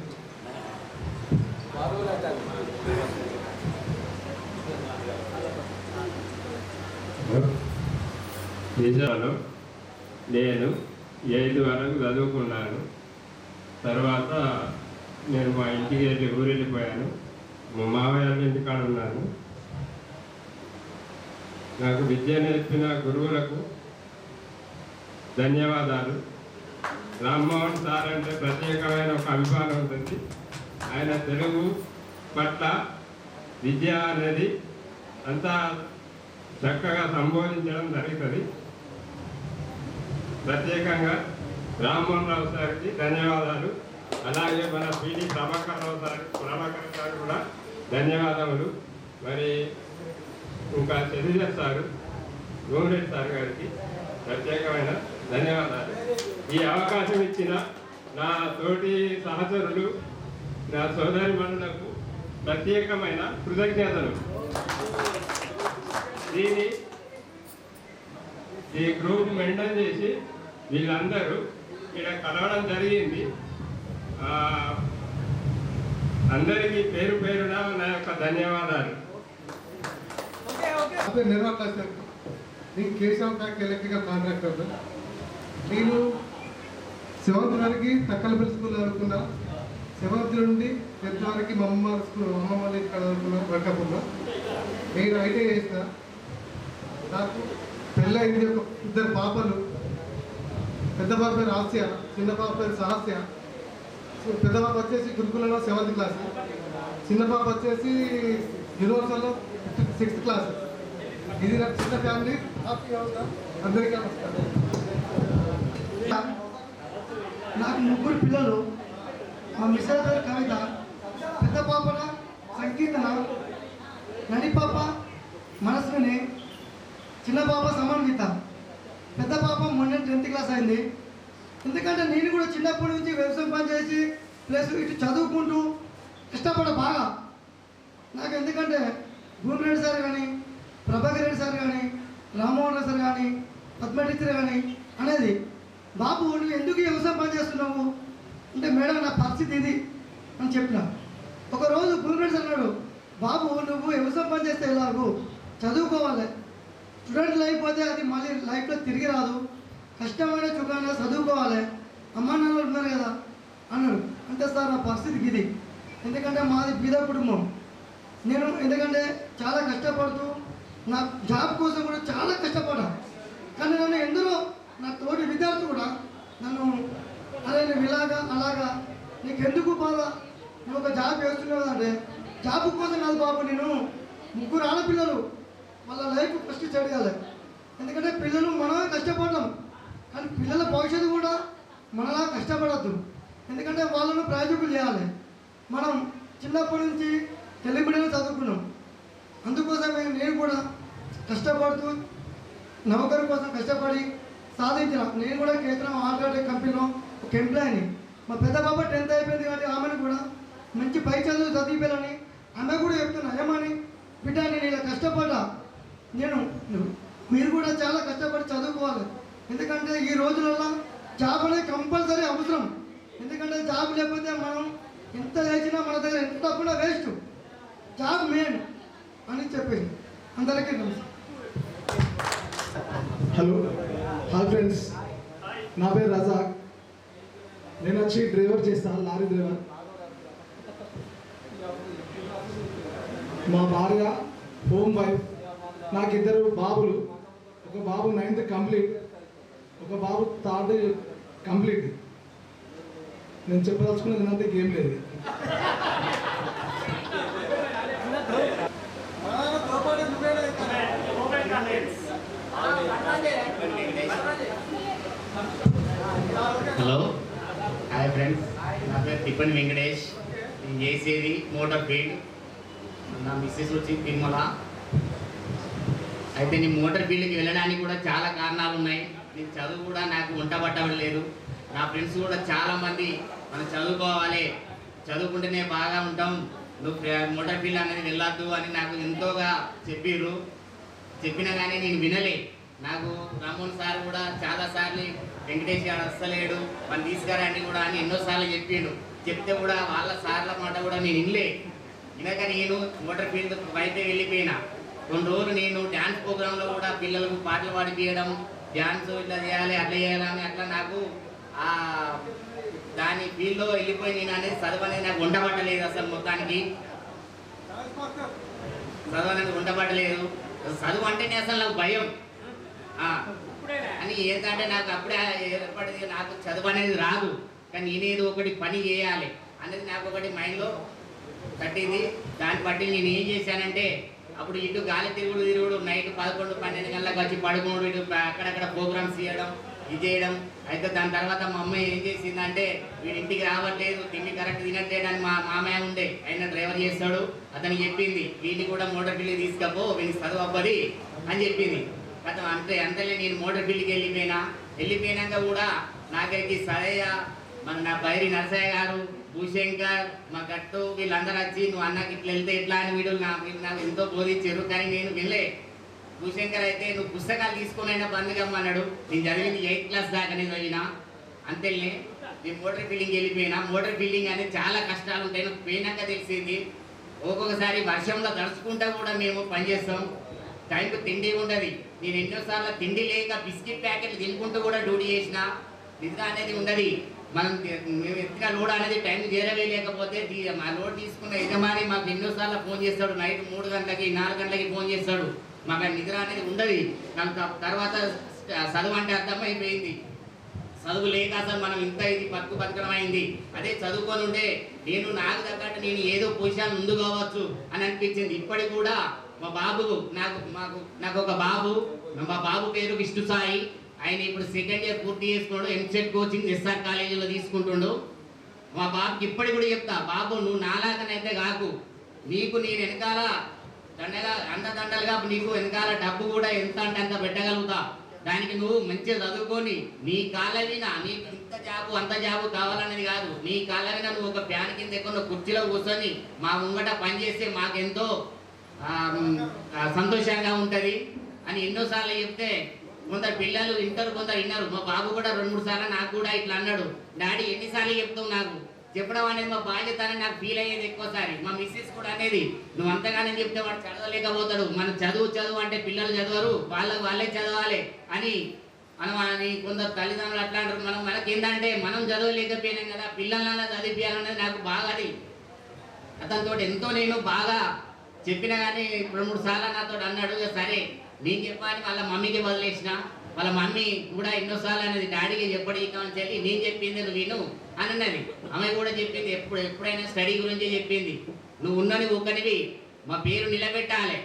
నిజాలు నేను 8th వరకు చదువుకున్నాను. తర్వాత నేను మా ఇంటికి ఊరెళ్ళిపోయాను. మా మావయ్య ఇంటికాడ ఉన్నాను. నాకు విద్య నేర్పిన గురువులకు ధన్యవాదాలు. రామ్మోహన్ సార్ అంటే ప్రత్యేకమైన ఒక అభిమానం ఉంటుంది. ఆయన తెలుగు పట్ల విద్య అనేది అంతా చక్కగా సంబోధించడం జరుగుతుంది. ప్రత్యేకంగా రామ్మోహన్ రావు సార్కి ధన్యవాదాలు. అలాగే మన పీడి ప్రభాకర్ గారు కూడా ధన్యవాదములు. మరి ఇంకా శశిధర్ సారు, గోమిరెడ్డి సార్ గారికి ప్రత్యేకమైన ధన్యవాదాలు. ఈ అవకాశం ఇచ్చిన నా తోటి సహచరులు, నా సోదరిమణులకు ప్రత్యేకమైన కృతజ్ఞతలు. ఈ గ్రూప్ మెయింటైన్ చేసి వీళ్ళందరూ ఇక్కడ కలవడం జరిగింది. అందరికీ పేరు పేరున నా యొక్క ధన్యవాదాలు. నేను కేశవ్ బ్యాంక్ ఎలక్ట్రికల్ కాంట్రాక్టర్. నేను 7th వరకు తక్కలపల్లి స్కూల్ చదువుకున్నా. 7th నుండి 10th వరకు మా అమ్మ స్కూల్, అమ్మమ్మ వాళ్ళ ఇక్కడ చదువుకున్నా వెంకపున్నా. నేను ఐటీఐ చేసిన. నాకు పెళ్ళయింది, ఒక 2 పాపలు. పెద్ద పాప పేరు ఆస్య, చిన్న పాప పేరు సహస్య. పెద్ద పాప వచ్చేసి గురుకులలో 7th క్లాస్, చిన్న పాప వచ్చేసి యూనివర్సల్లో 6th క్లాస్. ఇది నాకు చిన్న ఫ్యామిలీ. అందరికీ నమస్కారం. నాకు 3 పిల్లలు. మా మిస్టర్ పేరు కవిత, పెద్ద పాపన సంకీర్తన, నడి పాప మనస్విని, చిన్న పాప సమన్విత. పెద్ద పాప మొన్న 10th క్లాస్ అయింది. ఎందుకంటే నేను కూడా చిన్నప్పటి నుంచి వ్యవసాయం పని చేసి ప్లస్ ఇటు చదువుకుంటూ కష్టపడ బాగా. నాకు ఎందుకంటే భూమిరెడ్డి సార్ కానీ, ప్రభాకర్ రెడ్డి సార్ కానీ, రామ్మోహన్ రావు సార్ కానీ, పద్మ టీచర్ కానీ అనేది, బాబు నువ్వు ఎందుకు వ్యవసాయం పని చేస్తున్నావు అంటే, మేడం నా పరిస్థితి ఇది అని చెప్పిన. ఒకరోజు భూమిరెడ్డి సార్ అన్నాడు, బాబు నువ్వు వ్యవసాయం పని చేస్తే ఎలాగూ చదువుకోవాలి, స్టూడెంట్ లైఫ్ పోతే అది మళ్ళీ లైఫ్లో తిరిగి రాదు, కష్టమైన చుక్కైనా చదువుకోవాలి, అమ్మా నాన్నలు ఉన్నారు కదా అన్నాడు. అంటే సార్ నా పరిస్థితికి ఇది, ఎందుకంటే మాది బీద కుటుంబం. నేను ఎందుకంటే చాలా కష్టపడుతూ నా జాబ్ కోసం కూడా చాలా కష్టపడ్డా. కానీ నన్ను ఎందరో నా తోటి విద్యార్థులు కూడా నన్ను, అరే నువ్వు ఇలాగా అలాగా నీకెందుకు బాధ, నువ్వు ఒక జాబ్ చేస్తున్నావు అంటే, జాబ్ కోసం కాదు బాబు, నేను 3 ఆడపిల్లలు, వాళ్ళ లైఫ్ ఫస్ట్ చెడగాలి. ఎందుకంటే పిల్లలు మనమే కష్టపడ్డాం, కానీ పిల్లల భవిష్యత్తు కూడా మనలా కష్టపడద్దు. ఎందుకంటే వాళ్ళను ప్రయోజకులు చేయాలి. మనం చిన్నప్పటి నుంచి తెలుగు మీడియంలో చదువుకున్నాం. అందుకోసమే నేను కూడా కష్టపడుతూ నౌకరు కోసం కష్టపడి సాధించిన. నేను కూడా కేంద్రం ఆల్ట్రాటెక్ కంపెనీలో ఒక ఎంప్లాయీని. మా పెద్ద బాబా 10th అయిపోయింది కాబట్టి ఆమెను కూడా మంచి పై చదువు చదివిపోయాలని ఆమె కూడా చెప్తున్నా, ఏమని బిడ్డ నేను ఇలా కష్టపడ్డా, మీరు కూడా చాలా కష్టపడి చదువుకోవాలి. ఎందుకంటే ఈ రోజులలో జాబ్ అనేది కంపల్సరీ అవసరం. ఎందుకంటే జాబ్ లేకపోతే మనం ఎంత చేసినా మన దగ్గర ఎంత డబ్బునా వేస్ట్. జాబ్ మెయిన్ అని చెప్పేసి అందరికీ నమస్కారం. హలో, హాయ్ ఫ్రెండ్స్, నా పేరు రజాక్. నేను వచ్చి డ్రైవర్ చేస్తాను, లారీ డ్రైవర్. మా భార్య హోమ్ వైఫ్. నాకు 2 బాబులు. ఒక బాబు 9th కంప్లీట్, ఒక బాబు 3rd కంప్లీట్. నేను చెప్పదలుచుకున్నది ఏంటంటే ఏం లేదు. హలో, హాయ్ ఫ్రెండ్స్, నా పేరు తిప్పని వెంకటేష్. నేను చేసేది మోటార్ ఫీల్డ్. నా మిస్సెస్ వచ్చి తిరుమల. అయితే నేను మోటార్ ఫీల్డ్కి వెళ్ళడానికి కూడా చాలా కారణాలు ఉన్నాయి. నేను చదువు కూడా నాకు వంట పట్టలేదు. నా ఫ్రెండ్స్ కూడా చాలామంది మనం చదువుకోవాలి, చదువుకుంటేనే బాగా ఉంటాం, నువ్వు మోటార్ ఫీల్డ్ అనేది వెళ్ళొద్దు అని నాకు ఎంతోగా చెప్పారు. చెప్పినా కానీ నేను వినలే. నాకు రామ్మోహన్ సార్ కూడా చాలాసార్లు వెంకటేష్ గారు వస్తలేడు, వాళ్ళు తీసుకురండి కూడా అని ఎన్నోసార్లు చెప్పిండు. చెప్తే కూడా వాళ్ళ సార్ల మాట కూడా నేను వినలే. వినక నేను మోటార్ ఫీల్డ్ వైపే వెళ్ళిపోయినా. కొన్ని రోజులు నేను డ్యాన్స్ ప్రోగ్రాంలో కూడా పిల్లలకు పాటలు పాడిపియడం, డ్యాన్స్ ఇట్లా చేయాలి అట్లా చేయాలని అట్లా నాకు దాని ఫీల్డ్లో వెళ్ళిపోయి నేను అనేది చదువు అనేది నాకు ఉండబట్టలేదు. అసలు మొత్తానికి చదువు అనేది ఉండబట్టలేదు. చదువు అంటేనే అసలు నాకు భయం అని. ఏంటంటే నాకు అప్పుడే ఏర్పడింది, నాకు చదువు అనేది రాదు, కానీ నేనేదో ఒకటి పని చేయాలి అనేది నాకు ఒకటి మైండ్లో తట్టింది. దాన్ని బట్టి నేను ఏం చేశానంటే, అప్పుడు ఇటు గాలి తిరుగుడు నైట్ 11-12 గంటలకు వచ్చి పడుకోవడం, ఇటు అక్కడక్కడ ప్రోగ్రామ్స్ చేయడం, ఇది చేయడం. అయితే దాని తర్వాత మా అమ్మ ఏం చేసిందంటే, వీడి ఇంటికి రావట్లేదు, తిండి కరెక్ట్ తినట్లేదు అని మా మామయ్య ఉండే, ఆయన డ్రైవర్ చేస్తాడు, అతనికి చెప్పింది వీడిని కూడా మోటార్ ఫీల్డ్ తీసుకపో, వీడికి చదువు అవ్వది అని చెప్పింది. అతను అంతలే నేను మోటార్ ఫీల్డ్కి వెళ్ళిపోయినాక కూడా నాకైతే సరయ్య, మన నా బైరి నరసయ్య గారు, భూశంకర్, మా గట్టు వీళ్ళందరూ వచ్చి నువ్వు అన్నకి ఇట్లా వెళ్తే ఎట్లా అని వీడు నాకు ఎంతో బోధించారు. కానీ నేను వెళ్ళే. భూశంకర్ అయితే నువ్వు పుస్తకాలు తీసుకునైనా బంద్గమ్మన్నాడు. నేను చదివింది 8th క్లాస్ దాకా నేను చదివినా. అంతేలే నేను మోటార్ ఫీల్డింగ్కి వెళ్ళిపోయినా. మోటార్ ఫీల్డింగ్ అనేది చాలా కష్టాలు ఉంటాయి, నాకు పోయినాక తెలిసింది. ఒక్కొక్కసారి వర్షంలో తడుచుకుంటా కూడా మేము పనిచేస్తాం. టైంకి తిండి ఉండదు. నేను ఎన్నోసార్లు తిండి లేక బిస్కెట్ ప్యాకెట్లు తినుకుంటూ కూడా డ్యూటీ చేసిన. నిద్ర అనేది ఉండదు. మేము ఎత్తిన లోడ్ అనేది టైం చేరవేయలేకపోతే మా లోడ్ తీసుకున్న యజమాని మాకు ఎన్నోసార్లు ఫోన్ చేస్తాడు. నైట్ 3 గంటలకి 4 గంటలకి ఫోన్ చేస్తాడు. మాకు నిద్ర అనేది ఉండదు. నాకు తర్వాత చదువు అంటే అర్థమైపోయింది. చదువు లేక అసలు మనం ఇంత ఇది బతకమైంది. అదే చదువుకొని ఉంటే నేను నాకు తగ్గట్టు నేను ఏదో పొజిషన్ ముందు కావచ్చు అని అనిపించింది. ఇప్పటికి కూడా మా బాబు నాకు ఒక బాబు, మా బాబు పేరు విష్ణు సాయి. ఆయన ఇప్పుడు సెకండ్ ఇయర్ పూర్తి చేసుకున్నాడు. ఎంసెట్ కోచింగ్ ఎస్ఆర్ కాలేజీలో తీసుకుంటుండు. మా బాబుకి ఇప్పటికి కూడా చెప్తా, బాబు నువ్వు నాలాగనైతే కాకు, నీకు నేను వెనకాల అండదండలుగా నీకు వెనకాల డబ్బు కూడా ఎంత అంటే అంత పెట్టగలుగుతా. దానికి నువ్వు మంచిగా చదువుకొని నీ కాళ్ళ వినా నీకు ఇంత జాబు అంత జాబు కావాలనేది కాదు, నీ కాళ్ళ వినా నువ్వు ఒక ఫ్యాన్ కింద ఎక్కువ కుర్చీలో కూర్చొని మా ముంగట పనిచేస్తే మాకెంతో సంతోషంగా ఉంటుంది అని ఎన్నోసార్లు చెప్తే కొందరు పిల్లలు వింటారు, కొందరు విన్నారు. మా బాబు కూడా 2-3 సార్లు నాకు కూడా ఇట్లా అన్నాడు, డాడీ ఎన్నిసార్లు చెప్తావు, నాకు చెప్పడం అనేది మా బాధ్యత అని నాకు ఫీల్ అయ్యేది ఎక్కువసారి. మా మిస్సెస్ కూడా అనేది నువ్వు అంతగానే చెప్తే వాడు చదవలేకపోతాడు, మనం చదువు అంటే పిల్లలు చదవరు, వాళ్ళే చదవాలి అని కొందరు తల్లిదండ్రులు అట్లా అంటారు. మనకి ఏంటంటే మనం చదవలేకపోయినాం కదా, పిల్లలన్నా చదివించాలనేది నాకు బాగా అది అతనితో ఎంతో నేను బాగా చెప్పినా కానీ 2-3 సార్లు నాతో అన్నాడు. సరే నేను చెప్పాలని వాళ్ళ మమ్మీకి వదిలేసిన. వాళ్ళ మమ్మీ కూడా ఎన్నోసార్లు అనేది డాడీకి చెప్పడీకమని చెప్పి నేను చెప్పింది నువ్వు విను అని అన్నది. ఆమె కూడా చెప్పింది ఎప్పుడైనా స్టడీ గురించి చెప్పింది, నువ్వు ఉన్నది ఒక్కనివి, మా పేరు నిలబెట్టాలి.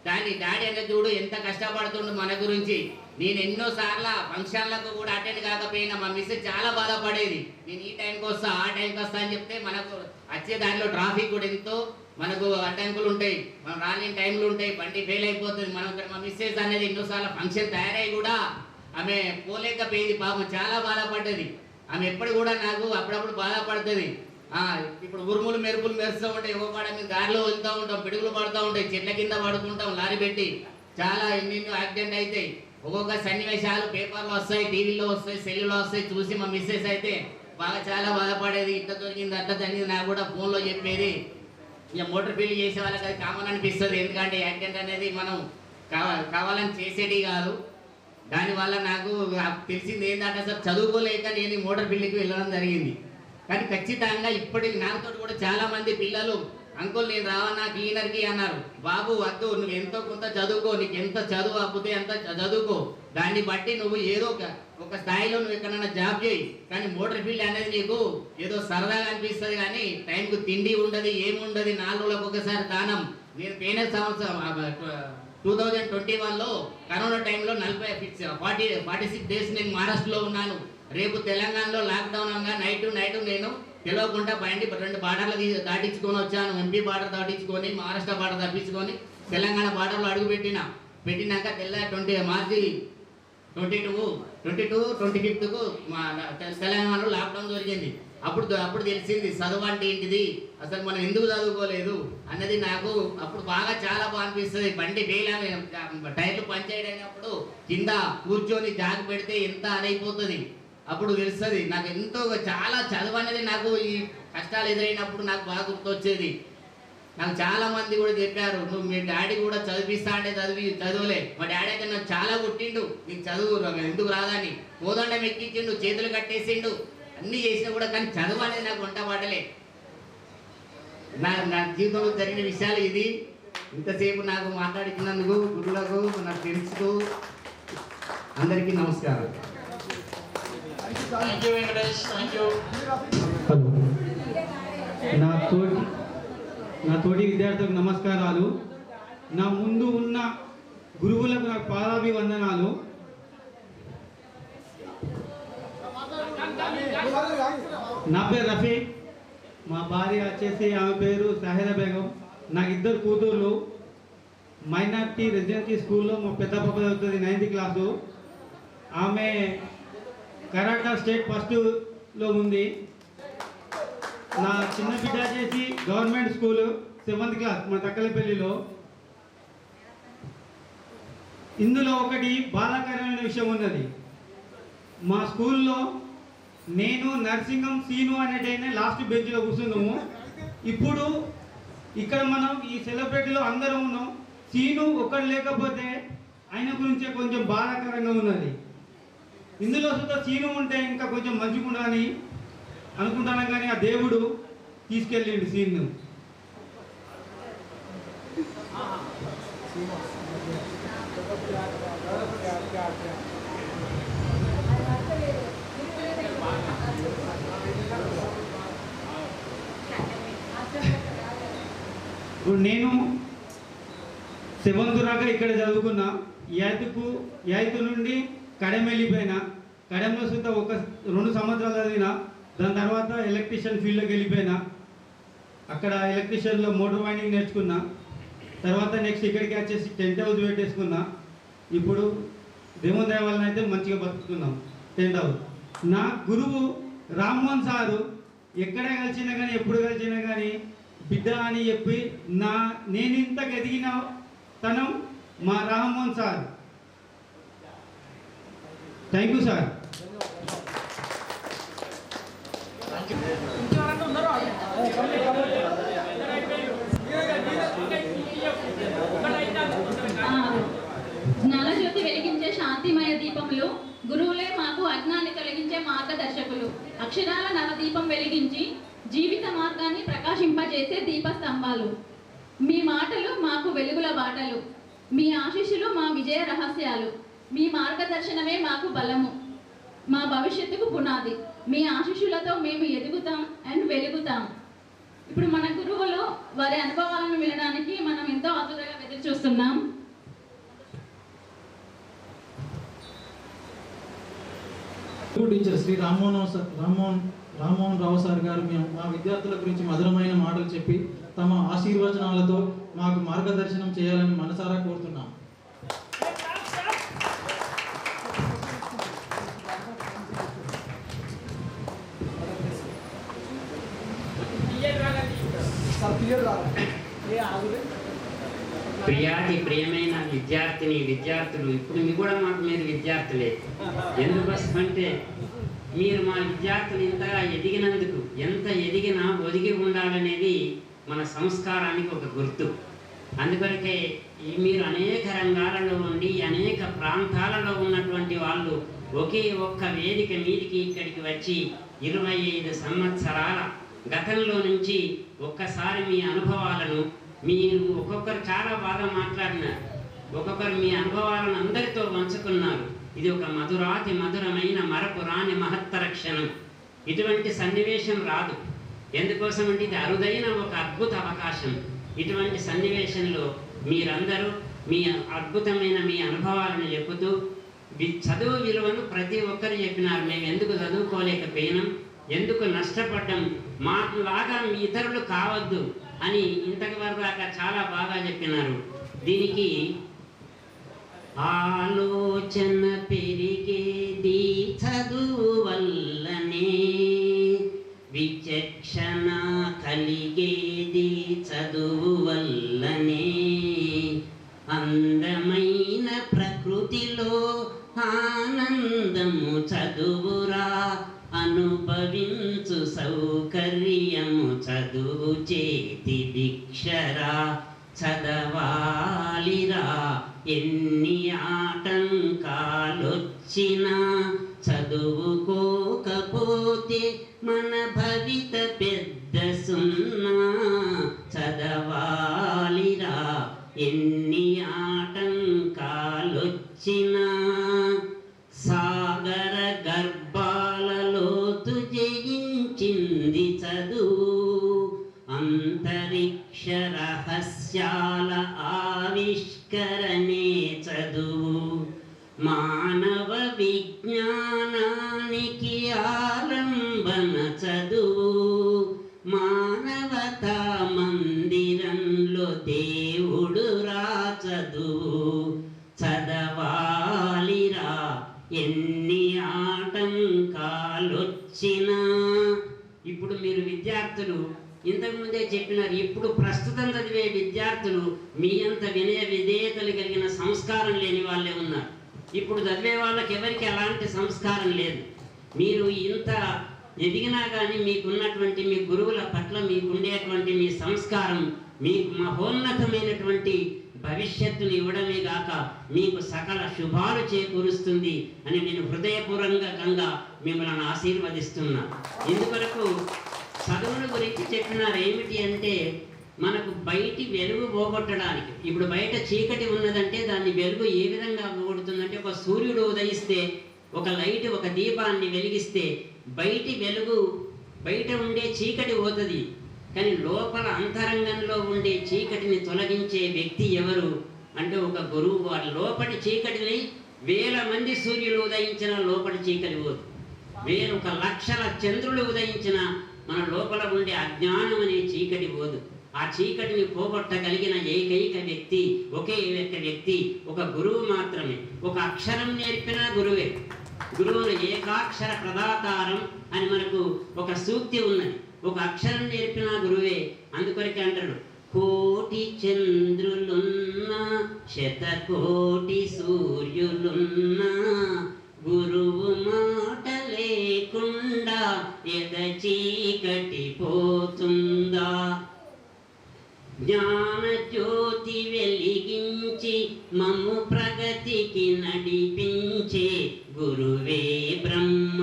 దాన్ని డాడీ అనేది చూడు ఎంత కష్టపడుతుండు మన గురించి. నేను ఎన్నోసార్లు ఫంక్షన్లకు కూడా అటెండ్ కాకపోయినా మా మిస్ చాలా బాధపడేది. నేను ఈ టైంకి వస్తా ఆ టైంకి వస్తా అని చెప్తే మనకు వచ్చే దానిలో ట్రాఫిక్ కూడా ఎంతో మనకు అడ్డంకులు ఉంటాయి, మనం రాని టైంలు ఉంటాయి, బండి ఫెయిల్ అయిపోతుంది. మనం మా మిస్సెస్ అనేది ఎన్నోసార్లు ఫంక్షన్ తయారై కూడా ఆమె పోలేకపోయేది. పాపం చాలా బాధపడ్డది ఆమె. ఎప్పుడు కూడా నాకు అప్పుడప్పుడు బాధపడుతుంది. ఇప్పుడు ఉరుములు మెరుపులు మెరుస్తూ ఉంటాయి, ఒక పాడ మీద దారిలో వెళ్తూ ఉంటాం, పిడుగులు పడుతూ ఉంటాయి, చెట్ల కింద పడుకుంటాం లారీ పెట్టి, చాలా ఎన్నెన్నో యాక్సిడెంట్ అవుతాయి. ఒక్కొక్క సన్నివేశాలు పేపర్లో వస్తాయి, టీవీలో వస్తాయి, సెల్లులో వస్తాయి, చూసి మా మిస్సెస్ అయితే బాగా చాలా బాధపడేది. ఇట్లా దొరికింది అట్లా జరిగింది నాకు కూడా ఫోన్లో చెప్పేది. ఇక మోటార్ ఫీల్డ్ చేసే వాళ్ళకి అది కామన్ అనిపిస్తుంది, ఎందుకంటే యాక్సిడెంట్ అనేది మనం కావాలని చేసేది కాదు. దానివల్ల నాకు తెలిసింది ఏంటంటే అసలు చదువుకోలేక నేను మోటార్ ఫీల్డ్కి వెళ్ళడం జరిగింది. కానీ ఖచ్చితంగా ఇప్పటికి నాతో కూడా చాలా మంది పిల్లలు అంకుల్ నేను రావన్నా క్లీనర్కి అన్నారు. బాబు వద్దు, నువ్వు ఎంతో కొంత చదువుకో, నీకు ఎంత చదువు అప్పుతే అంత చదువుకో, దాన్ని బట్టి నువ్వు ఏదో ఒక స్థాయిలో నువ్వు ఎక్కడైనా జాబ్ చేయి. కానీ మోటార్ ఫీల్డ్ అనేది నీకు ఏదో సరదాగా అనిపిస్తుంది, కానీ టైంకు తిండి ఉండదు, ఏముండదు, 4 రోజులకు ఒకసారి దానం. నేను పోయిన సంవత్సరం 2021లో కరోనా టైంలో 46 డేస్ నేను మహారాష్ట్రలో ఉన్నాను. రేపు తెలంగాణలో లాక్డౌన్ అనగా నైట్ నేను తెలియకుండా బండి 2 బార్డర్లు దాటించుకొని వచ్చాను. ఎంపీ బార్డర్ దాటించుకొని మహారాష్ట్ర బార్డర్ తప్పించుకొని తెలంగాణ బార్డర్లో అడుగు పెట్టినాక మార్చి 25కు తెలంగాణలో లాక్డౌన్ జరిగింది. అప్పుడు తెలిసింది చదువు అంటే ఏంటిది, అసలు మనం ఎందుకు చదువుకోలేదు అన్నది నాకు అప్పుడు చాలా బాగా అనిపిస్తుంది. బండి టైర్లు పంచేయడైనప్పుడు కింద కూర్చొని జాగ్ పెడితే ఎంత అదైపోతుంది అప్పుడు తెలుస్తుంది. నాకు ఎంతో చాలా చదువు అనేది నాకు ఈ కష్టాలు ఎదురైనప్పుడు నాకు బాగా గుర్తొచ్చేది. నాకు చాలా మంది కూడా చెప్పారు, నువ్వు మీ డాడీ కూడా చదివిస్తా అంటే చదువులే. మా డాడీ అయితే నాకు చాలా కొట్టిండు, నీకు చదువు ఎందుకు రాదని, మోదండం ఎక్కించిండు, చేతులు కట్టేసిండు, అన్నీ చేసినా కూడా. కానీ చదువు అనేది నాకు వంట పాటలే. నా జీవితంలో జరిగిన విషయాలు ఇది. ఇంతసేపు నాకు మాట్లాడుతున్నందుకు గురువులకు, నా ఫ్రెండ్స్కు అందరికీ నమస్కారం. Thank you, Venkatesh. Thank you. నా తోటి విద్యార్థులకు నమస్కారాలు. నా ముందు ఉన్న గురువులకు నాకు పాదాభివందనాలు. నా పేరు రఫీక్, మా భార్య వచ్చేసి ఆమె పేరు సాహిదా బేగం. నాకు 2 కూతుర్లు. మైనార్టీ రెసిడెన్సీ స్కూల్లో మా పెద్ద పాప చదువుతుంది 9th క్లాసు. ఆమె కర్ణాటక స్టేట్ ఫస్ట్లో ఉంది. నా చిన్న బిడ్డ చేసి గవర్నమెంట్ స్కూల్ 7th క్లాస్ మా తక్కలపల్లిలో. ఇందులో ఒకటి బాధాకరమైన విషయం ఉన్నది. మా స్కూల్లో నేను నర్సింగం సీను అనేటైనా లాస్ట్ బెంచ్లో కూర్చున్నాము. ఇప్పుడు ఇక్కడ మనం ఈ సెలబ్రిటీలో అందరం ఉన్నాం. సీను ఒక్కడు లేకపోతే ఆయన గురించే కొంచెం బాధాకరంగా ఉన్నది. ఇందులో సుద్ధా సీను ఉంటే ఇంకా కొంచెం మంచిగా అని అనుకుంటాను, కానీ ఆ దేవుడు తీసుకెళ్ళిండు సీన్ను. ఇప్పుడు నేను 7th దాకా ఇక్కడ చదువుకున్నా. 8th నుండి కడెం వెళ్ళిపోయినా. కడెంలో సుద్ధా 2 సంవత్సరాలు చదివినా. దాని తర్వాత ఎలక్ట్రీషియన్ ఫీల్డ్లోకి వెళ్ళిపోయినా. అక్కడ ఎలక్ట్రీషియన్లో మోటార్ వైండింగ్ నేర్చుకున్నా. తర్వాత నెక్స్ట్ ఇక్కడికి వచ్చేసి టెంట్ హౌస్ పెట్టేసుకున్నా. ఇప్పుడు దేవుని దయ వలన అయితే మంచిగా బతుకుతున్నాం. Tent house. నా గురువు రామ్మోహన్ సారు ఎక్కడ కలిసినా కానీ ఎప్పుడు కలిసినా కానీ బిడ్డ అని చెప్పి నేను ఇంత ఎదిగిన తనం మా Rammohan sir. Thank you sir. Gnanajyothi వెలిగించే శాంతిమయ దీపములు, గురువులే మాకు అజ్ఞాన్ని తొలగించే మార్గదర్శకులు. అక్షరాల నవదీపం వెలిగించి జీవిత మార్గాన్ని ప్రకాశింపజేసే దీపస్తంభాలు. మీ మాటలు మాకు వెలుగుల బాటలు, మీ ఆశీస్సులు మా విజయ రహస్యాలు. మీ మార్గదర్శనమే మాకు బలము, మా భవిష్యత్తుకు పునాది. మీ ఆశీస్సులతో మేము ఎదుగుతాం అండ్ వెలుగుతాం. ఇప్పుడు మన గురువులు వారి అనుభవాలను వినడానికి మనం ఎంతో ఆతురగా ఎదురు చూస్తున్నాం. టీచర్ శ్రీ రామ్మోహన్ రావు సార్ గారు మా విద్యార్థుల గురించి మధురమైన మాటలు చెప్పి తమ ఆశీర్వచనాలతో మాకు మార్గదర్శనం చేయాలని మనసారా కోరుతున్నాం. ప్రియమైన విద్యార్థులు, ఇప్పుడు కూడా మీరు విద్యార్థులే. ఎందుకోసమంటే మీరు మా విద్యార్థులు ఇంతగా ఎదిగినందుకు, ఎంత ఎదిగినా ఒదిగి ఉండాలనేది మన సంస్కారానికి ఒక గుర్తు. అందుకొరకే మీరు అనేక రంగాలలో ఉండి అనేక ప్రాంతాలలో ఉన్నటువంటి వాళ్ళు ఒకే ఒక్క వేదిక మీదికి ఇక్కడికి వచ్చి 25 సంవత్సరాల గతంలో నుంచి ఒక్కసారి మీ అనుభవాలను, మీరు ఒక్కొక్కరు చాలా బాగా మాట్లాడినారు, ఒక్కొక్కరు మీ అనుభవాలను అందరితో పంచుకున్నారు. ఇది ఒక మధురమైన మరపురాని మహత్తర క్షణం. ఇటువంటి సన్నివేశం రాదు. ఎందుకోసం అంటే ఇది అరుదైన ఒక అద్భుత అవకాశం. ఇటువంటి సన్నివేశంలో మీరందరూ మీ అద్భుతమైన మీ అనుభవాలను చెబుతూ చదువు విలువను ప్రతి ఒక్కరు చెప్పినారు. మేము ఎందుకు చదువుకోలేకపోయినాం, ఎందుకు నష్టపడ్డాం, మాలాగా మీ ఇతరులు కావద్దు అని ఇంతవరకు దాకా చాలా బాగా చెప్పినారు. దీనికి ఆలోచన పెరిగేది చదువు వల్లనే, విచక్షణ కలిగేది చదువు వల్లనే, అందమైన ప్రకృతిలో ఆనందము చదువురా, అనుభవించు సౌకర్యము చదువు చేతి భిక్షరా, చదవాలిరా ఎన్ని ఆటంకాలొచ్చినా, చదువుకోకపోతే మన భవిత పెద్ద సున్నా, చదవాలిరా ఎన్ని ఆటంకాలొచ్చినా, సాగర గర్భాలలోతు జయించింది చదువు, అంతరిక్ష రహస్యాల ఆవిష్కరణే చదువు, మానవ విజ్ఞానానికి ఆలంబన చదువు, మానవతా మందిరంలో దేవుడు రా చదువు, చదవాలిరా ఎన్ని ఆటంకాలొచ్చినా. ఇప్పుడు మీరు విద్యార్థులు ఇంతకుముందే చెప్పినారు, ఇప్పుడు ప్రస్తుతం చదివే విద్యార్థులు మీ అంత వినయ విధేయతలు కలిగిన సంస్కారం లేని వాళ్ళే ఉన్నారు. ఇప్పుడు చదివే వాళ్ళకి ఎవరికి అలాంటి సంస్కారం లేదు. మీరు ఇంత ఎదిగినా కానీ మీకున్నటువంటి మీ గురువుల పట్ల మీకుండేటువంటి మీ సంస్కారం మీకు మహోన్నతమైనటువంటి భవిష్యత్తుని ఇవ్వడమే గాక మీకు సకల శుభాలు చేకూరుస్తుంది అని నేను హృదయపూర్వకంగా మిమ్మల్ని ఆశీర్వదిస్తున్నా. ఇందువరకు చదువుల గురించి చెప్పినారు. ఏమిటి అంటే మనకు బయటి వెలుగు పోగొట్టడానికి, ఇప్పుడు బయట చీకటి ఉన్నదంటే దాన్ని వెలుగు ఏ విధంగా పోగొడుతుందంటే, ఒక సూర్యుడు ఉదయిస్తే ఒక లైట్ ఒక దీపాన్ని వెలిగిస్తే బయటి వెలుగు, బయట ఉండే చీకటి పోతుంది. కానీ లోపల అంతరంగంలో ఉండే చీకటిని తొలగించే వ్యక్తి ఎవరు అంటే ఒక గురువు. వారి లోపటి చీకటిని 1000 మంది సూర్యులు ఉదయించిన లోపటి చీకటి పోదు, 1 లక్షల చంద్రులు ఉదయించిన మన లోపల ఉండే అజ్ఞానం అనే చీకటి పోదు. ఆ చీకటిని పోగొట్టగలిగిన ఏకైక వ్యక్తి, ఒకే వ్యక్తి ఒక గురువు మాత్రమే. ఒక అక్షరం నేర్పిన గురువే. గురువును ఏకాక్షర ప్రదాతారం అని మనకు ఒక సూక్తి ఉన్నది. ఒక అక్షరం నేర్పిన గురువే. అందుకొరకే అంటారు, కోటి చంద్రులున్నా 100,000,000 సూర్యులున్నా గురువు మాట లేకుండా ఎద చీకటి పోతుందా. జ్ఞాన జ్యోతి వెలిగించి మమ్ము ప్రగతికి నడిపించే గురువే బ్రహ్మ,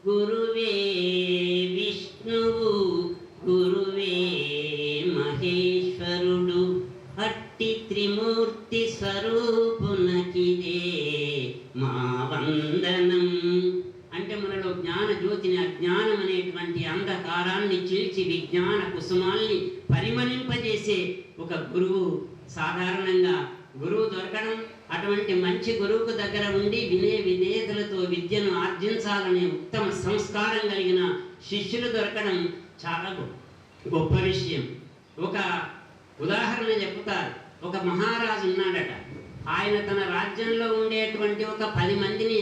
గురువే విష్ణువు, గురువే మహేశ్వరుడు. అట్టి త్రిమూర్తి స్వరూపునకిదే మా వందనం. అంటే మనలో జ్ఞాన జ్యోతిని, అజ్ఞానం అనేటువంటి అంధకారాన్ని చీల్చి విజ్ఞాన కుసుమాల్ని పరిమళింపజేసే ఒక గురువు. సాధారణంగా గురువు దొరకడం, అటువంటి మంచి గురువుకు దగ్గర ఉండి వినేతలతో విద్యను ఆర్జించాలనే ఉత్తమ సంస్కారం కలిగిన శిష్యులు దొరకడం చాలా గొప్ప విషయం. ఒక ఉదాహరణ చెప్తారు. ఒక మహారాజు ఉన్నాడట. ఆయన తన రాజ్యంలో ఉండేటువంటి ఒక 10 మందిని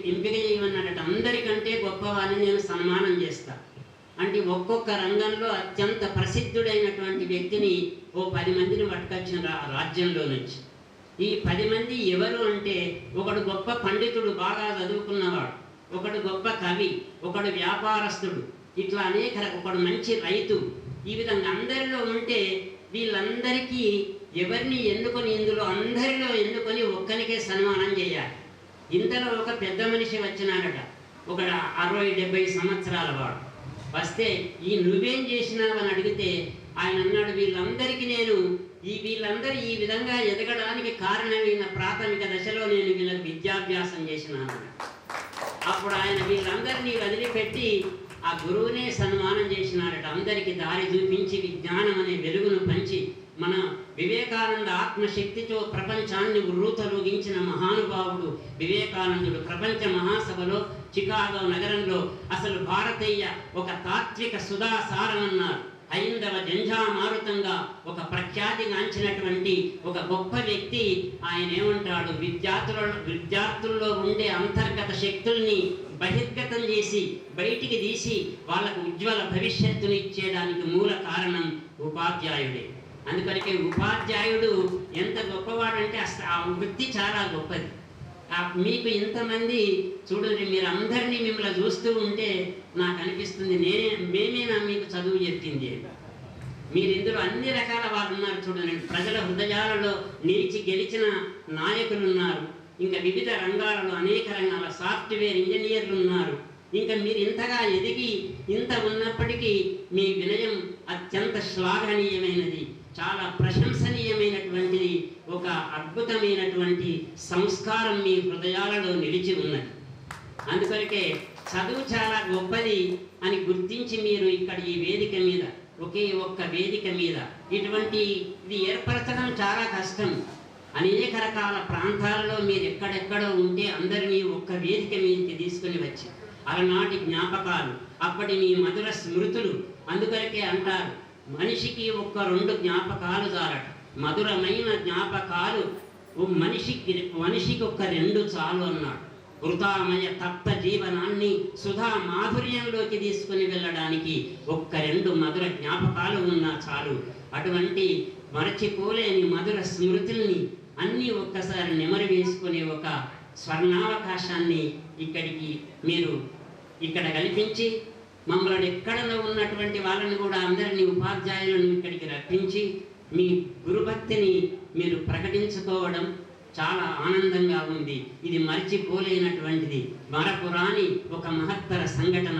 ఎంపిక చేయమన్నాడట. అందరికంటే గొప్పవాడిని నేను సన్మానం చేస్తా అంటే ఒక్కొక్క రంగంలో అత్యంత ప్రసిద్ధుడైనటువంటి వ్యక్తిని ఓ 10 మందిని పట్టుకొచ్చిన రాజ్యంలో నుంచి. ఈ 10 మంది ఎవరు అంటే, ఒకడు గొప్ప పండితుడు, బాగా చదువుకున్నవాడు, ఒకడు గొప్ప కవి, ఒకడు వ్యాపారస్తుడు, ఇట్లా అనేక, ఒకడు మంచి రైతు. ఈ విధంగా అందరిలో ఉంటే వీళ్ళందరికీ ఎవరిని ఎన్నుకొని, ఇందులో అందరిలో ఎన్నుకొని ఒక్కరికే సన్మానం చేయాలి. ఇంతలో ఒక పెద్ద మనిషి వచ్చినాడట. ఒక 60-70 సంవత్సరాల వాడు వస్తే, నువ్వేం చేసినావని అడిగితే ఆయన అన్నాడు, వీళ్ళందరికీ నేను వీళ్ళందరూ ఈ విధంగా ఎదగడానికి కారణమైన ప్రాథమిక దశలో నేను వీళ్ళకి విద్యాభ్యాసం చేసినాను. అప్పుడు ఆయన వీళ్ళందరినీ వదిలిపెట్టి ఆ గురువునే సన్మానం చేసినారట. అందరికీ దారి చూపించి విజ్ఞానం అనే వెలుగును పంచి మన వివేకానంద ఆత్మశక్తితో ప్రపంచాన్ని ఉర్రూతలూగించిన మహానుభావుడు వివేకానందుడు. ప్రపంచ మహాసభలో చికాగో నగరంలో అసలు భారతీయ ఒక తాత్విక సుధాసారం అన్నారు. హైందవ జంఝామారుతంగా ఒక ప్రఖ్యాతిగాంచినటువంటి ఒక గొప్ప వ్యక్తి. ఆయన ఏమంటాడు, విద్యార్థుల్లో ఉండే అంతర్గత శక్తుల్ని బహిర్గతం చేసి బయటికి తీసి వాళ్ళకు ఉజ్వల భవిష్యత్తుని ఇచ్చేయడానికి మూల కారణం ఉపాధ్యాయుడే. అందుకనికే ఉపాధ్యాయుడు ఎంత గొప్పవాడంటే ఆ వృత్తి చాలా గొప్పది. మీకు ఇంతమంది చూడండి, మీరు అందరినీ మిమ్మల్ని చూస్తూ ఉంటే నాకు అనిపిస్తుంది మేమేనా మీకు చదువు చెప్పింది. మీరు ఇందులో అన్ని రకాల వారు ఉన్నారు. చూడండి, ప్రజల హృదయాలలో నిలిచి గెలిచిన నాయకులు ఉన్నారు. ఇంకా వివిధ రంగాలలో అనేక రంగాల సాఫ్ట్వేర్ ఇంజనీర్లు ఉన్నారు. ఇంకా మీరు ఇంతగా ఎదిగి ఇంత ఉన్నప్పటికీ మీ వినయం అత్యంత శ్లాఘనీయమైనది, చాలా ప్రశంసనీయమైనటువంటిది. ఒక అద్భుతమైనటువంటి సంస్కారం మీ హృదయాలలో నిలిచి ఉన్నది. అందుకొరకే చదువు చాలా గొప్పది అని గుర్తించి మీరు ఇక్కడ ఈ వేదిక మీద, ఒకే ఒక్క వేదిక మీద ఇది ఏర్పరచడం చాలా కష్టం. అనేక రకాల ప్రాంతాలలో మీరు ఎక్కడెక్కడో ఉంటే అందరినీ ఒక్క వేదిక మీదకి తీసుకుని వచ్చి అలనాటి జ్ఞాపకాలు, అప్పటి మీ మధుర స్మృతులు. అందుకొరకే అంటారు, మనిషికి 1-2 జ్ఞాపకాలు చాలట. మధురమైన జ్ఞాపకాలు మనిషికి 2 చాలు అన్నాడు. వృతామయ తప్త జీవనాన్ని సుధా మాధుర్యంలోకి తీసుకుని వెళ్ళడానికి 1-2 మధుర జ్ఞాపకాలు ఉన్నా చాలు. అటువంటి మరచిపోలేని మధుర స్మృతుల్ని అన్నీ ఒక్కసారి నెమరు వేసుకునే ఒక స్వర్ణావకాశాన్ని మీరు ఇక్కడ కల్పించి మమ్మల్ని ఎక్కడలో ఉన్నటువంటి వాళ్ళని కూడా అందరినీ ఉపాధ్యాయులను ఇక్కడికి రప్పించి మీ గురుభక్తిని మీరు ప్రకటించుకోవడం చాలా ఆనందంగా ఉంది. ఇది మర్చిపోలేనటువంటిది, మరపురాని ఒక మహత్తర సంఘటన.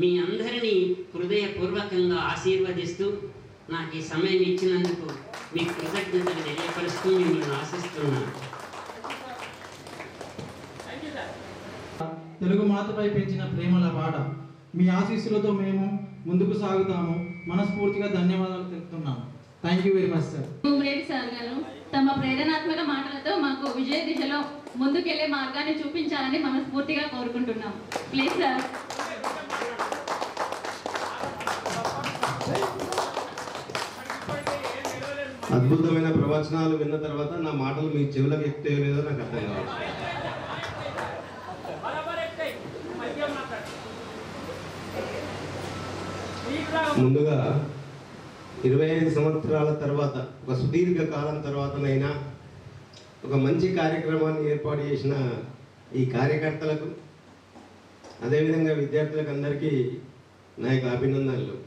మీ అందరినీ హృదయపూర్వకంగా ఆశీర్వదిస్తూ నాకు ఈ సమయం ఇచ్చినందుకు మీ కృతజ్ఞతలు తెలియపరుస్తూ మిమ్మల్ని ఆశిస్తున్నాను. తెలుగు మాతపై పెంచిన ప్రేమల పాట, మీ ఆశీస్సులతో మేము ముందుకు సాగుతాము. మనస్ఫూర్తిగా ధన్యవాదాలు తెలుపుతున్నాను. Thank you very much sir. Bhumireddy sir గారు తమ ప్రేరణాత్మక మాటలతో మాకు విజయ దిశలో ముందుకెళ్లే మార్గాన్ని చూపించాలని మనస్ఫూర్తిగా కోరుకుంటున్నాం. Please sir. అద్భుతమైన ప్రవచనాలు విన్న తర్వాత నా మాటలు మీ చెవులకు ఎక్కితే లేదో నాకు అర్థం కావాలి. ముందుగా 25 సంవత్సరాల తర్వాత ఒక సుదీర్ఘ కాలం తర్వాతనైనా ఒక మంచి కార్యక్రమాన్ని ఏర్పాటు చేసిన ఈ కార్యకర్తలకు అదేవిధంగా విద్యార్థులకు అందరికీ నా యొక్క అభినందనలు.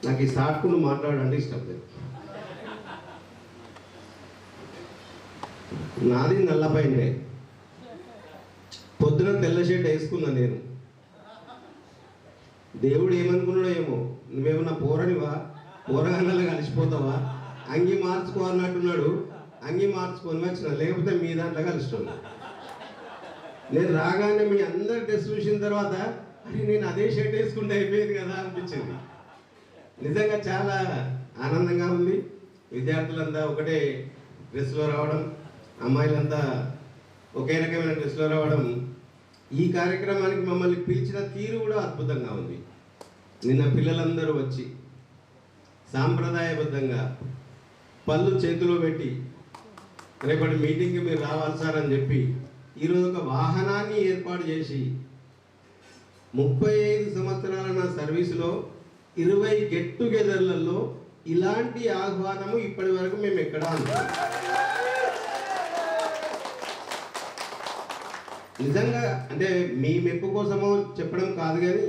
నాకు ఈ సాటుకుని మాట్లాడాలంటే ఇష్టం లేదు. నాది నల్లపైనే, పొద్దున తెల్ల షర్ట్ వేసుకున్నా నేను. దేవుడు ఏమనుకున్నాడో ఏమో, నువ్వేమన్నా పోరనివా, పోరగానలా కలిసిపోతావా, అంగి మార్చుకో అన్నట్టున్నాడు. అంగి మార్చుకొని వచ్చిన, లేకపోతే మీ దాంట్లో కలుస్తున్నాను. నేను రాగానే మీ అందరి డ్రెస్ చూసిన తర్వాత అది నేను అదే షర్ట్ వేసుకుంటే అయిపోయేది కదా అనిపించింది. నిజంగా చాలా ఆనందంగా ఉంది. విద్యార్థులంతా ఒకటే డ్రెస్లో రావడం, అమ్మాయిలంతా ఒకే రకమైన డ్రెస్లో రావడం, ఈ కార్యక్రమానికి మమ్మల్ని పిలిచిన తీరు కూడా అద్భుతంగా ఉంది. నిన్న పిల్లలందరూ వచ్చి సాంప్రదాయబద్ధంగా పళ్ళు చేతిలో పెట్టి రేపటి మీటింగ్కి మీరు రావాలి సార్ అని చెప్పి ఈరోజు ఒక వాహనాన్ని ఏర్పాటు చేసి 35 సంవత్సరాల నా సర్వీసులో 20 గెట్ టుగెదర్లలో ఇలాంటి ఆహ్వానము ఇప్పటి వరకు మేము ఎక్కడా అనుకున్నాం. నిజంగా అంటే మీ మెప్పు కోసమో చెప్పడం కాదు, కానీ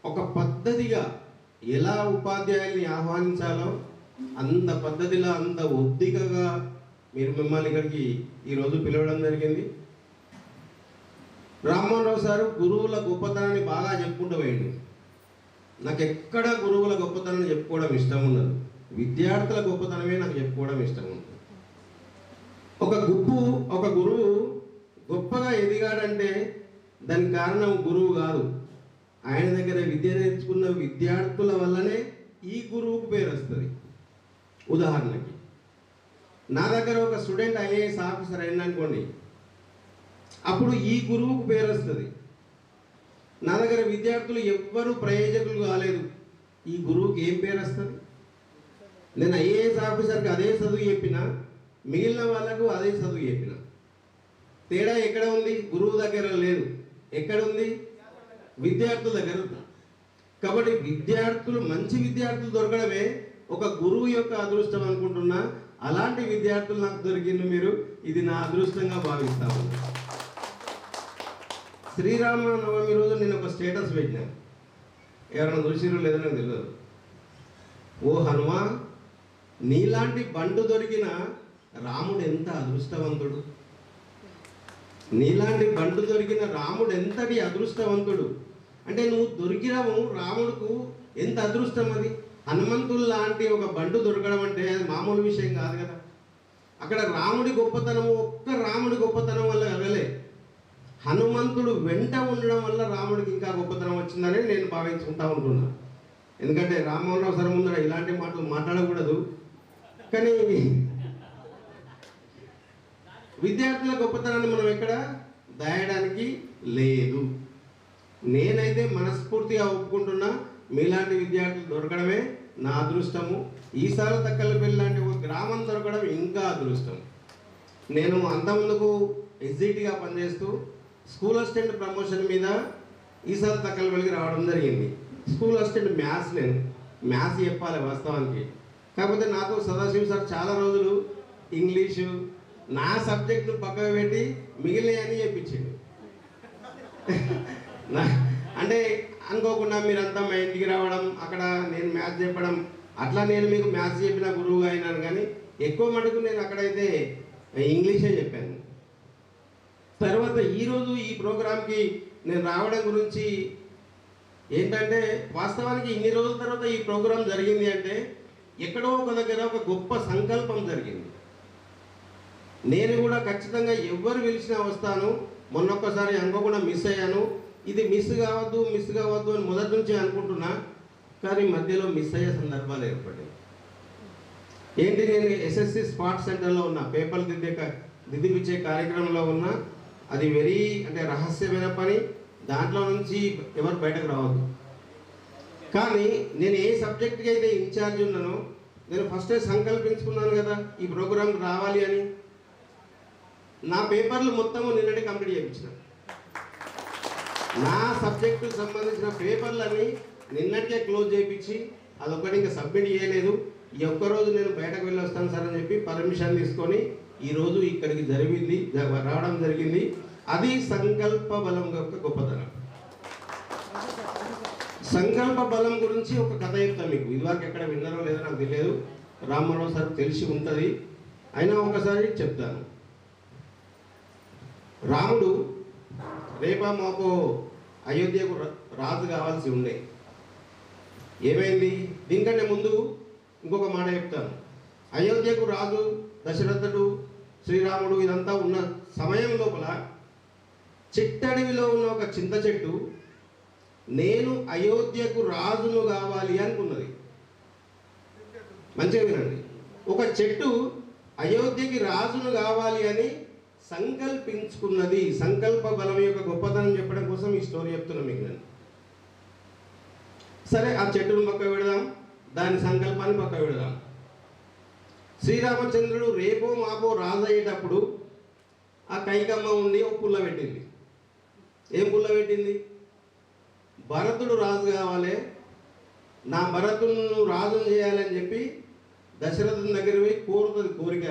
ఒక పద్ధతిగా ఎలా ఉపాధ్యాయుల్ని ఆహ్వానించాలో అంత పద్ధతిలో అంత ఒద్దికగా మీరు మిమ్మల్ని ఇక్కడికి ఈరోజు పిలవడం జరిగింది. రామ్మోహన్ రావు సారు గురువుల గొప్పతనాన్ని బాగా చెప్పుకుంటూ పోయింది. నాకు ఎక్కడ గురువుల గొప్పతనాన్ని చెప్పుకోవడం ఇష్టం ఉండదు, విద్యార్థుల గొప్పతనమే నాకు చెప్పుకోవడం ఇష్టం ఉంటుంది. ఒక గురువు గొప్పగా ఎదిగాడంటే దానికి కారణం గురువు కాదు, ఆయన దగ్గర విద్య నేర్చుకున్న విద్యార్థుల వల్లనే ఈ గురువుకు పేరు వస్తుంది. ఉదాహరణకి నా దగ్గర ఒక స్టూడెంట్ ఐఏఎస్ ఆఫీసర్ అయిందనుకోండి, అప్పుడు ఈ గురువుకు పేరు వస్తుంది. నా దగ్గర విద్యార్థులు ఎవ్వరూ ప్రయోజకులు కాలేదు, ఈ గురువుకి ఏం పేరు వస్తుంది? నేను ఐఏఎస్ ఆఫీసర్కి అదే చదువు చెప్పినా, మిగిలిన వాళ్ళకు అదే చదువు చెప్పిన. తేడా ఎక్కడ ఉంది? గురువు దగ్గర లేదు. ఎక్కడ ఉంది? విద్యార్థుల దగ్గర ఉంది. కాబట్టి మంచి విద్యార్థులు దొరకడమే ఒక గురువు యొక్క అదృష్టం అనుకుంటున్నా. అలాంటి విద్యార్థులు నాకు దొరికింది మీరు, ఇది నా అదృష్టంగా భావిస్తాను. శ్రీరామనవమి రోజు నేను ఒక స్టేటస్ పెట్టినా, ఎవరైనా చూసిరో లేదో నాకు తెలియదు. ఓ హనుమా, నీలాంటి బండు దొరికిన రాముడు ఎంత అదృష్టవంతుడు, నీలాంటి బండు దొరికిన రాముడు ఎంతటి అదృష్టవంతుడు. అంటే నువ్వు దొరికినవు రాముడుకు ఎంత అదృష్టం. అది హనుమంతుడు లాంటి ఒక బండు దొరకడం అంటే అది మామూలు విషయం కాదు కదా. అక్కడ రాముడి గొప్పతనము ఒక్క రాముడి గొప్పతనం వల్ల కలగలే, హనుమంతుడు వెంట ఉండడం వల్ల రాముడికి ఇంకా గొప్పతనం వచ్చిందని నేను భావించుకుంటా ఉంటున్నా. ఎందుకంటే రామ్మోహన్ రావు సార్ ముందర ఇలాంటి మాటలు మాట్లాడకూడదు, కానీ విద్యార్థుల గొప్పతనాన్ని మనం ఎక్కడ దాయడానికి లేదు. నేనైతే మనస్ఫూర్తిగా ఒప్పుకుంటున్నా, మీలాంటి విద్యార్థులు దొరకడమే నా అదృష్టము. ఈసారి తక్కలపల్లి లాంటి ఒక గ్రామం దొరకడం ఇంకా అదృష్టం. నేను అంతకుముందుకు ఎస్జిటిగా పనిచేస్తూ స్కూల్ అసిస్టెంట్ ప్రమోషన్ మీద ఈసారి తక్కలపల్లికి రావడం జరిగింది. స్కూల్ అసిస్టెంట్ మ్యాథ్స్, నేను మ్యాథ్స్ చెప్పాలి వాస్తవానికి. కాకపోతే నాకు సదాశివ్ సార్ చాలా రోజులు ఇంగ్లీషు నా సబ్జెక్టును పక్కకు పెట్టి మిగిలినవన్నీ చెప్పించిండు. అంటే అనుకోకుండా మీరంతా మా ఇంటికి రావడం, అక్కడ నేను మ్యాథ్స్ చెప్పడం, అట్లా నేను మీకు మ్యాథ్స్ చెప్పిన గురువుగా అయినాను. కానీ ఎక్కువ మటుకు నేను అక్కడైతే ఇంగ్లీషే చెప్పాను. తర్వాత ఈరోజు ఈ ప్రోగ్రాంకి నేను రావడం గురించి ఏంటంటే, వాస్తవానికి ఇన్ని రోజుల తర్వాత ఈ ప్రోగ్రాం జరిగింది అంటే ఎక్కడో ఒక దగ్గర ఒక గొప్ప సంకల్పం జరిగింది. నేను కూడా ఖచ్చితంగా ఎవరు పిలిచినా వస్తాను. మొన్నొక్కసారి అనుకోకుండా మిస్ అయ్యాను. ఇది మిస్ కావద్దు అని మొదటి నుంచి అనుకుంటున్నా. కానీ మధ్యలో మిస్ అయ్యే సందర్భాలు ఏర్పడ్డాయి. ఏంటి, నేను ఎస్ఎస్సి స్పాట్ సెంటర్లో ఉన్న పేపర్లు దిద్దిపించే కార్యక్రమంలో ఉన్నా. అది వెరీ అంటే రహస్యమైన పని, దాంట్లో నుంచి ఎవరు బయటకు రావద్దు. కానీ నేను ఏ సబ్జెక్ట్కి అయితే ఇన్ఛార్జ్ ఉన్నానో నేను ఫస్టే సంకల్పించుకున్నాను కదా ఈ ప్రోగ్రాంకి రావాలి అని. నా పేపర్లు మొత్తము నిన్నటి కంప్లీట్ చేయించిన. నా సబ్జెక్టుకు సంబంధించిన పేపర్లన్నీ నిన్నటికే క్లోజ్ చేయించి అదొకటి ఇంకా సబ్మిట్ చేయలేదు. ఈ ఒక్కరోజు నేను బయటకు వెళ్ళి వస్తాను సార్ అని చెప్పి పర్మిషన్ తీసుకొని ఈరోజు ఇక్కడికి రావడం జరిగింది. అది సంకల్ప బలం యొక్క గొప్పతనం. సంకల్ప బలం గురించి ఒక కథ చెప్తాను మీకు. ఇదివరకు ఎక్కడ విన్నారో లేదో నాకు తెలియదు, రామారావు సార్ తెలిసి ఉంటుంది, అయినా ఒకసారి చెప్తాను. రాముడు రేపా మాకు అయోధ్యకు రాజు కావాల్సి ఉండే. ఏమైంది? దీనికంటే ముందు ఇంకొక మాట చెప్తాను. అయోధ్యకు రాజు దశరథుడు, శ్రీరాముడు ఇదంతా ఉన్న సమయం లోపల చిట్టడవిలో ఉన్న ఒక చింత చెట్టు నేను అయోధ్యకు రాజును కావాలి అనుకున్నది. మంచిగా వినండి. ఒక చెట్టు అయోధ్యకి రాజును కావాలి అని సంకల్పించుకున్నది. సంకల్ప బలం యొక్క గొప్పతనం చెప్పడం కోసం ఈ స్టోరీ చెప్తున్నా మీకు నేను. సరే, ఆ చెట్టును పక్క పెడదాం, దాని సంకల్పాన్ని పక్క పెడదాం. శ్రీరామచంద్రుడు రేపో మాపో రాజు అయ్యేటప్పుడు ఆ కైకమ్మ ఉండి ఒక పుల్ల పెట్టింది. ఏం పుల్ల పెట్టింది? భరతుడు రాజు కావాలి, నా భరతుడు రాజును చేయాలని చెప్పి దశరథుని దగ్గర పోయి కోరుతుంది. కోరిక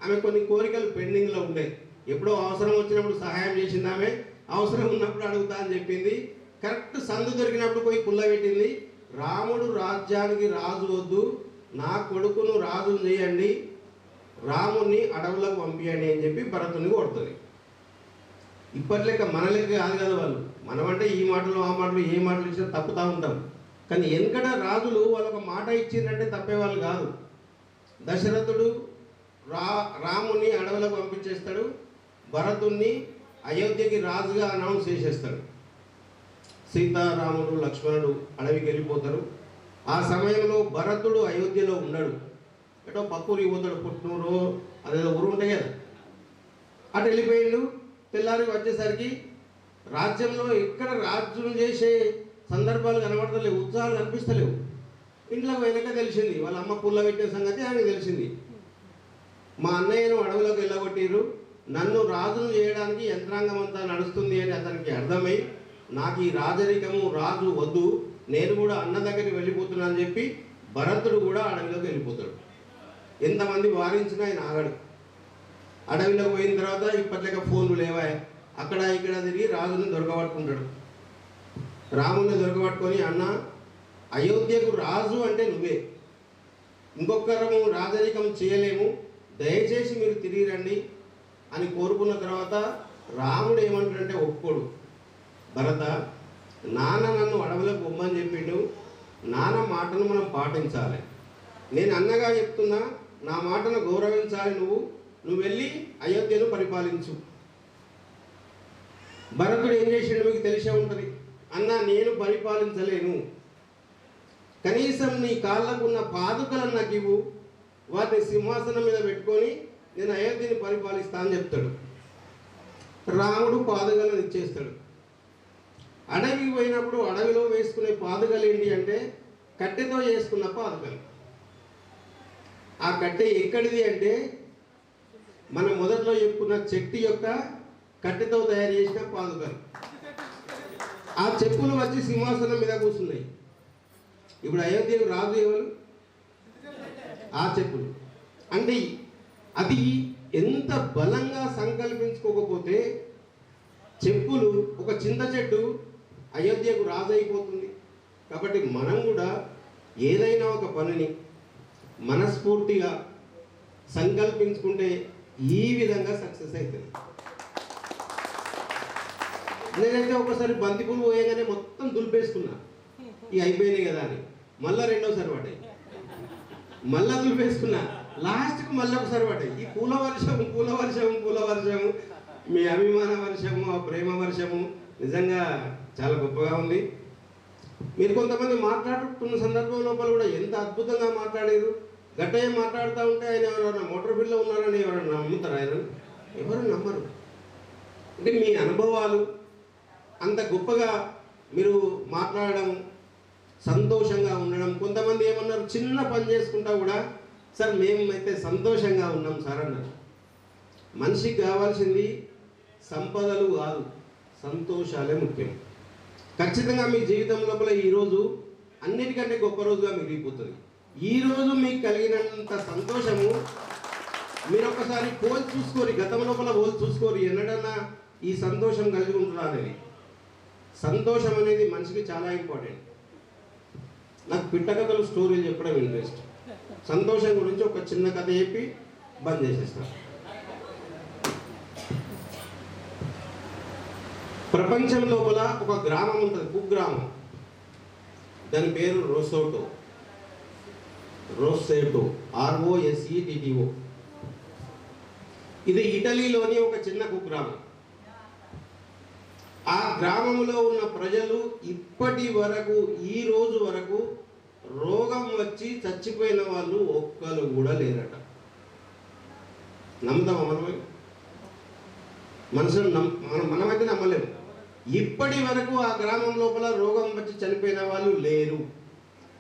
ఆమె కొన్ని కోరికలు పెండింగ్లో ఉండే. ఎప్పుడో అవసరం వచ్చినప్పుడు సహాయం చేసింది ఆమె, అవసరం ఉన్నప్పుడు అడుగుతా అని చెప్పింది. కరెక్ట్ సందు దొరికినప్పుడు పోయి పుల్ల పెట్టింది. రాముడు రాజ్యానికి రాజు వద్దు, నా కొడుకును రాజును చేయండి, రాముని అడవులకు పంపించండి అని చెప్పి భరతుని కొడుతుంది. ఇప్పట్లేక మన లెక్క కాదు కదా వాళ్ళు. మనమంటే ఈ మాటలు ఆ మాటలు ఏ మాటలు ఇచ్చినా తప్పుతూ ఉంటాం. కానీ వెనకట రాజులు వాళ్ళొక మాట ఇచ్చిందంటే తప్పేవాళ్ళు కాదు. దశరథుడు రాముని అడవులకు పంపించేస్తాడు, భరతుణ్ణి అయోధ్యకి రాజుగా అనౌన్స్ చేసేస్తాడు. సీతారాముడు లక్ష్మణుడు అడవికి వెళ్ళిపోతారు. ఆ సమయంలో భరతుడు అయోధ్యలో ఉన్నాడు. ఎటో పక్కూరికి పోతాడు, పుట్నూరు అదేదో ఊరు ఉంటాయి కదా, అటు వెళ్ళిపోయిండు. తెల్లారి వచ్చేసరికి రాజ్యంలో ఎక్కడ రాజ్యం చేసే సందర్భాలు కనబడతలేవు, ఉత్సాహాలు కనిపిస్తలేవు. ఇంట్లో వెనక తెలిసింది, వాళ్ళ అమ్మ పుల్ల పెట్టిన సంగతి ఆయనకు తెలిసింది. మా అన్నయ్యను అడవిలోకి వెళ్ళగొట్టిరు, నన్ను రాజును చేయడానికి యంత్రాంగం అంతా నడుస్తుంది అని అతనికి అర్థమై నాకు ఈ రాజరికము రాజు వద్దు, నేను కూడా అన్న దగ్గరికి వెళ్ళిపోతున్నా అని చెప్పి భరతుడు కూడా అడవిలోకి వెళ్ళిపోతాడు. ఎంతమంది వారించినా ఆయన ఆగడు. అడవిలోకి పోయిన తర్వాత ఇప్పట్లేక ఫోన్లు లేవా, అక్కడ ఇక్కడ తిరిగి రాజుని దొరకబట్టుకుంటాడు. రాముని దొరకబట్టుకొని, అన్న అయోధ్యకు రాజు అంటే నువ్వే, ఇంకొకరము రాజరికం చేయలేము, దయచేసి మీరు తిరిగి రండి అని కోరుకున్న తర్వాత రాముడు ఏమంటాడంటే ఒప్పుకోడు. భరత, నాన్న నన్ను అడవులకు పొమ్మని చెప్పిండు, నాన్న మాటను మనం పాటించాలి, నేను అన్నగా చెప్తున్నా, నా మాటను గౌరవించాలి, నువ్వు వెళ్ళి అయోధ్యను పరిపాలించు. భరతుడు ఏం చేసిండు మీకు తెలిసే ఉంటుంది. అన్న, నేను పరిపాలించలేను, కనీసం నీ కాళ్ళకు ఉన్న పాదుకలను నాకు ఇవ్వు, వాటిని సింహాసనం మీద పెట్టుకొని నేను అయోధ్యని పరిపాలిస్తా అని చెప్తాడు. రాముడు పాదుకలను ఇచ్చేస్తాడు. అడవికి పోయినప్పుడు అడవిలో వేసుకునే పాదుకలు ఏంటి అంటే కట్టెతో చేసుకున్న పాదుకలు. ఆ కట్టె ఎక్కడిది అంటే మనం మొదట్లో చెప్పుకున్న చెట్టు యొక్క కట్టెతో తయారు చేసిన పాదుకలు. ఆ చెప్పులు వచ్చి సింహాసనం మీద కూర్చున్నాయి. ఇప్పుడు అయోధ్యకు రాజు ఎవరు? ఆ చెప్పులు. అంటే అది ఎంత బలంగా సంకల్పించుకోకపోతే చెప్పులు, ఒక చింత చెట్టు అయోధ్యకు రాజు అయిపోతుంది. కాబట్టి మనం కూడా ఏదైనా ఒక పనిని మనస్ఫూర్తిగా సంకల్పించుకుంటే ఈ విధంగా సక్సెస్ అవుతుంది. నేనైతే ఒకసారి బంతిపూలు పోయగానే మొత్తం దులిపేసుకున్నా, ఇక అయిపోయినాయి కదా అని. మళ్ళీ రెండోసారి పడ్డాయి, మళ్ళీ దులిపేసుకున్నా, లాస్ట్కి మళ్ళీ ఒకసారి పడ్డాయి. ఈ పూల వర్షము, మీ అభిమాన వర్షము, ఆ ప్రేమ వర్షము నిజంగా చాలా గొప్పగా ఉంది. మీరు కొంతమంది మాట్లాడుతున్న సందర్భం లోపల కూడా ఎంత అద్భుతంగా మాట్లాడారు. గట్టయ్య మాట్లాడుతూ ఉంటే ఆయన ఎవరైనా మోటార్ బిల్లో ఉన్నారని ఎవరైనా నమ్ముతారు? ఆయన ఎవరు నమ్మరు. అంటే మీ అనుభవాలు అంత గొప్పగా మీరు మాట్లాడడం, సంతోషంగా ఉండడం. కొంతమంది ఏమన్నారు, చిన్న పని చేసుకుంటా కూడా సార్ మేమైతే సంతోషంగా ఉన్నాం సార్ అన్నారు. మనిషికి కావాల్సింది సంపదలు కాదు, సంతోషాలే ముఖ్యం. ఖచ్చితంగా మీ జీవితం లోపల ఈరోజు అన్నిటికంటే గొప్ప రోజుగా మిగిలిపోతుంది. ఈరోజు మీకు కలిగినంత సంతోషము మీరు ఒకసారి పోల్చి చూసుకోరు, గతం లోపల పోల్చి చూసుకోరు, ఎన్నడన్నా ఈ సంతోషం కలిగి ఉంటున్నారు అనేది. సంతోషం అనేది మనిషికి చాలా ఇంపార్టెంట్. నాకు పిట్టకథలు స్టోరీలు చెప్పడం ఇంట్రెస్ట్. సంతోషం గురించి ఒక చిన్న కథ చెప్పి బంద్ చేసేస్తాను. ప్రపంచం లోపల ఒక గ్రామం ఉంటుంది, కుగ్రామం. దాని పేరు రోసెటో, ROSETTO. ఇది ఇటలీలోని ఒక చిన్న కుగ్రామం. ఆ గ్రామంలో ఉన్న ప్రజలు ఇప్పటి వరకు, ఈ రోజు వరకు రోగం వచ్చి చచ్చిపోయిన వాళ్ళు ఒక్కరు కూడా లేరట. నమ్ముతామా మనమే? మనమైతే నమ్మలేము. ఇప్పటి వరకు ఆ గ్రామం లోపల రోగం వచ్చి చనిపోయిన వాళ్ళు లేరు.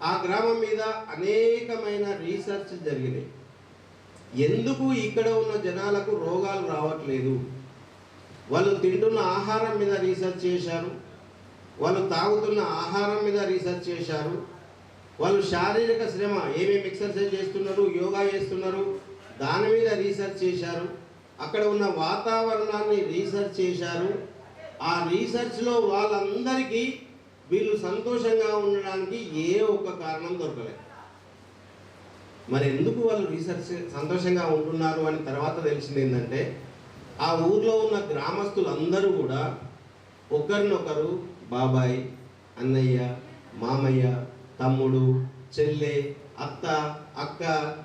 ఆ గ్రామం మీద అనేకమైన రీసెర్చ్ జరిగినాయి. ఎందుకు ఇక్కడ ఉన్న జనాలకు రోగాలు రావట్లేదు? వాళ్ళు తింటున్న ఆహారం మీద రీసెర్చ్ చేశారు, వాళ్ళు తాగుతున్న ఆహారం మీద రీసెర్చ్ చేశారు, వాళ్ళు శారీరక శ్రమ ఏమేమి ఎక్సర్సైజ్ చేస్తున్నారు, యోగా చేస్తున్నారు, దాని మీద రీసెర్చ్ చేశారు, అక్కడ ఉన్న వాతావరణాన్ని రీసెర్చ్ చేశారు. ఆ రీసెర్చ్లో వాళ్ళందరికీ వీళ్ళు సంతోషంగా ఉండడానికి ఏ ఒక్క కారణం దొరకలేదు. మరి ఎందుకు వాళ్ళు రీసెర్చ్ సంతోషంగా ఉంటున్నారు అని తర్వాత తెలిసింది ఏంటంటే, ఆ ఊర్లో ఉన్న గ్రామస్తులందరూ కూడా ఒకరినొకరు బాబాయ్, అన్నయ్య, మామయ్య, తమ్ముడు, చెల్లె, అత్త, అక్క,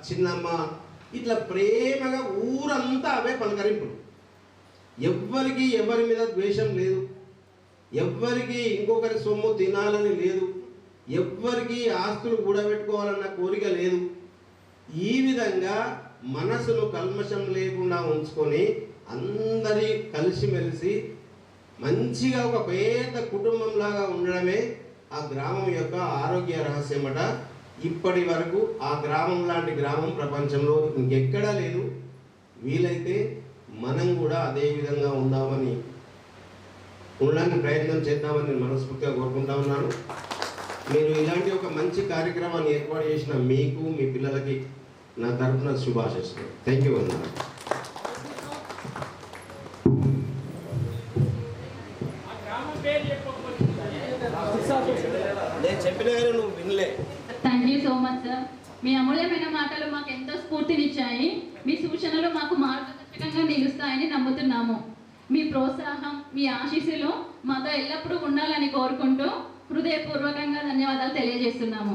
చిన్నమ్మ, ఇట్లా ప్రేమగా ఊరంతా అవే పలకరింపులు. ఎవ్వరికి ఎవరి మీద ద్వేషం లేదు, ఎవ్వరికి ఇంకొకరి సొమ్ము తినాలని లేదు, ఎవ్వరికి ఆస్తులు కూడబెట్టుకోవాలన్న కోరిక లేదు. ఈ విధంగా మనసును కల్మషం లేకుండా ఉంచుకొని అందరి కలిసిమెలిసి మంచిగా ఒక పేద కుటుంబంలాగా ఉండడమే ఆ గ్రామం యొక్క ఆరోగ్య రహస్యమట. ఇప్పటి వరకు ఆ గ్రామం లాంటి గ్రామం ప్రపంచంలో ఇంకెక్కడా లేదు. వీలైతే మనం కూడా అదే విధంగా ఉండడానికి ప్రయత్నం చేద్దామని నేను మనస్ఫూర్తిగా కోరుకుంటా ఉన్నాను. మీరు ఇలాంటి ఒక మంచి కార్యక్రమాన్ని ఏర్పాటు చేసిన మీకు, మీ పిల్లలకి నా తరఫున శుభాశిస్తున్నాను. థ్యాంక్ యూ అన్నారు. నేను చెప్పిన నువ్వు వినలే. Thank you so much sir. మీ అమూల్యమైన మాటలు మాకు ఎంతో స్ఫూర్తినిచ్చాయి. మీ సూచనలు మాకు మార్గదర్శకంగా నిలుస్తాయని నమ్ముతున్నాము. మీ ప్రోత్సాహం, మీ ఆశీస్సులు మాతో ఎల్లప్పుడూ ఉండాలని కోరుకుంటూ హృదయపూర్వకంగా ధన్యవాదాలు తెలియజేస్తున్నాము.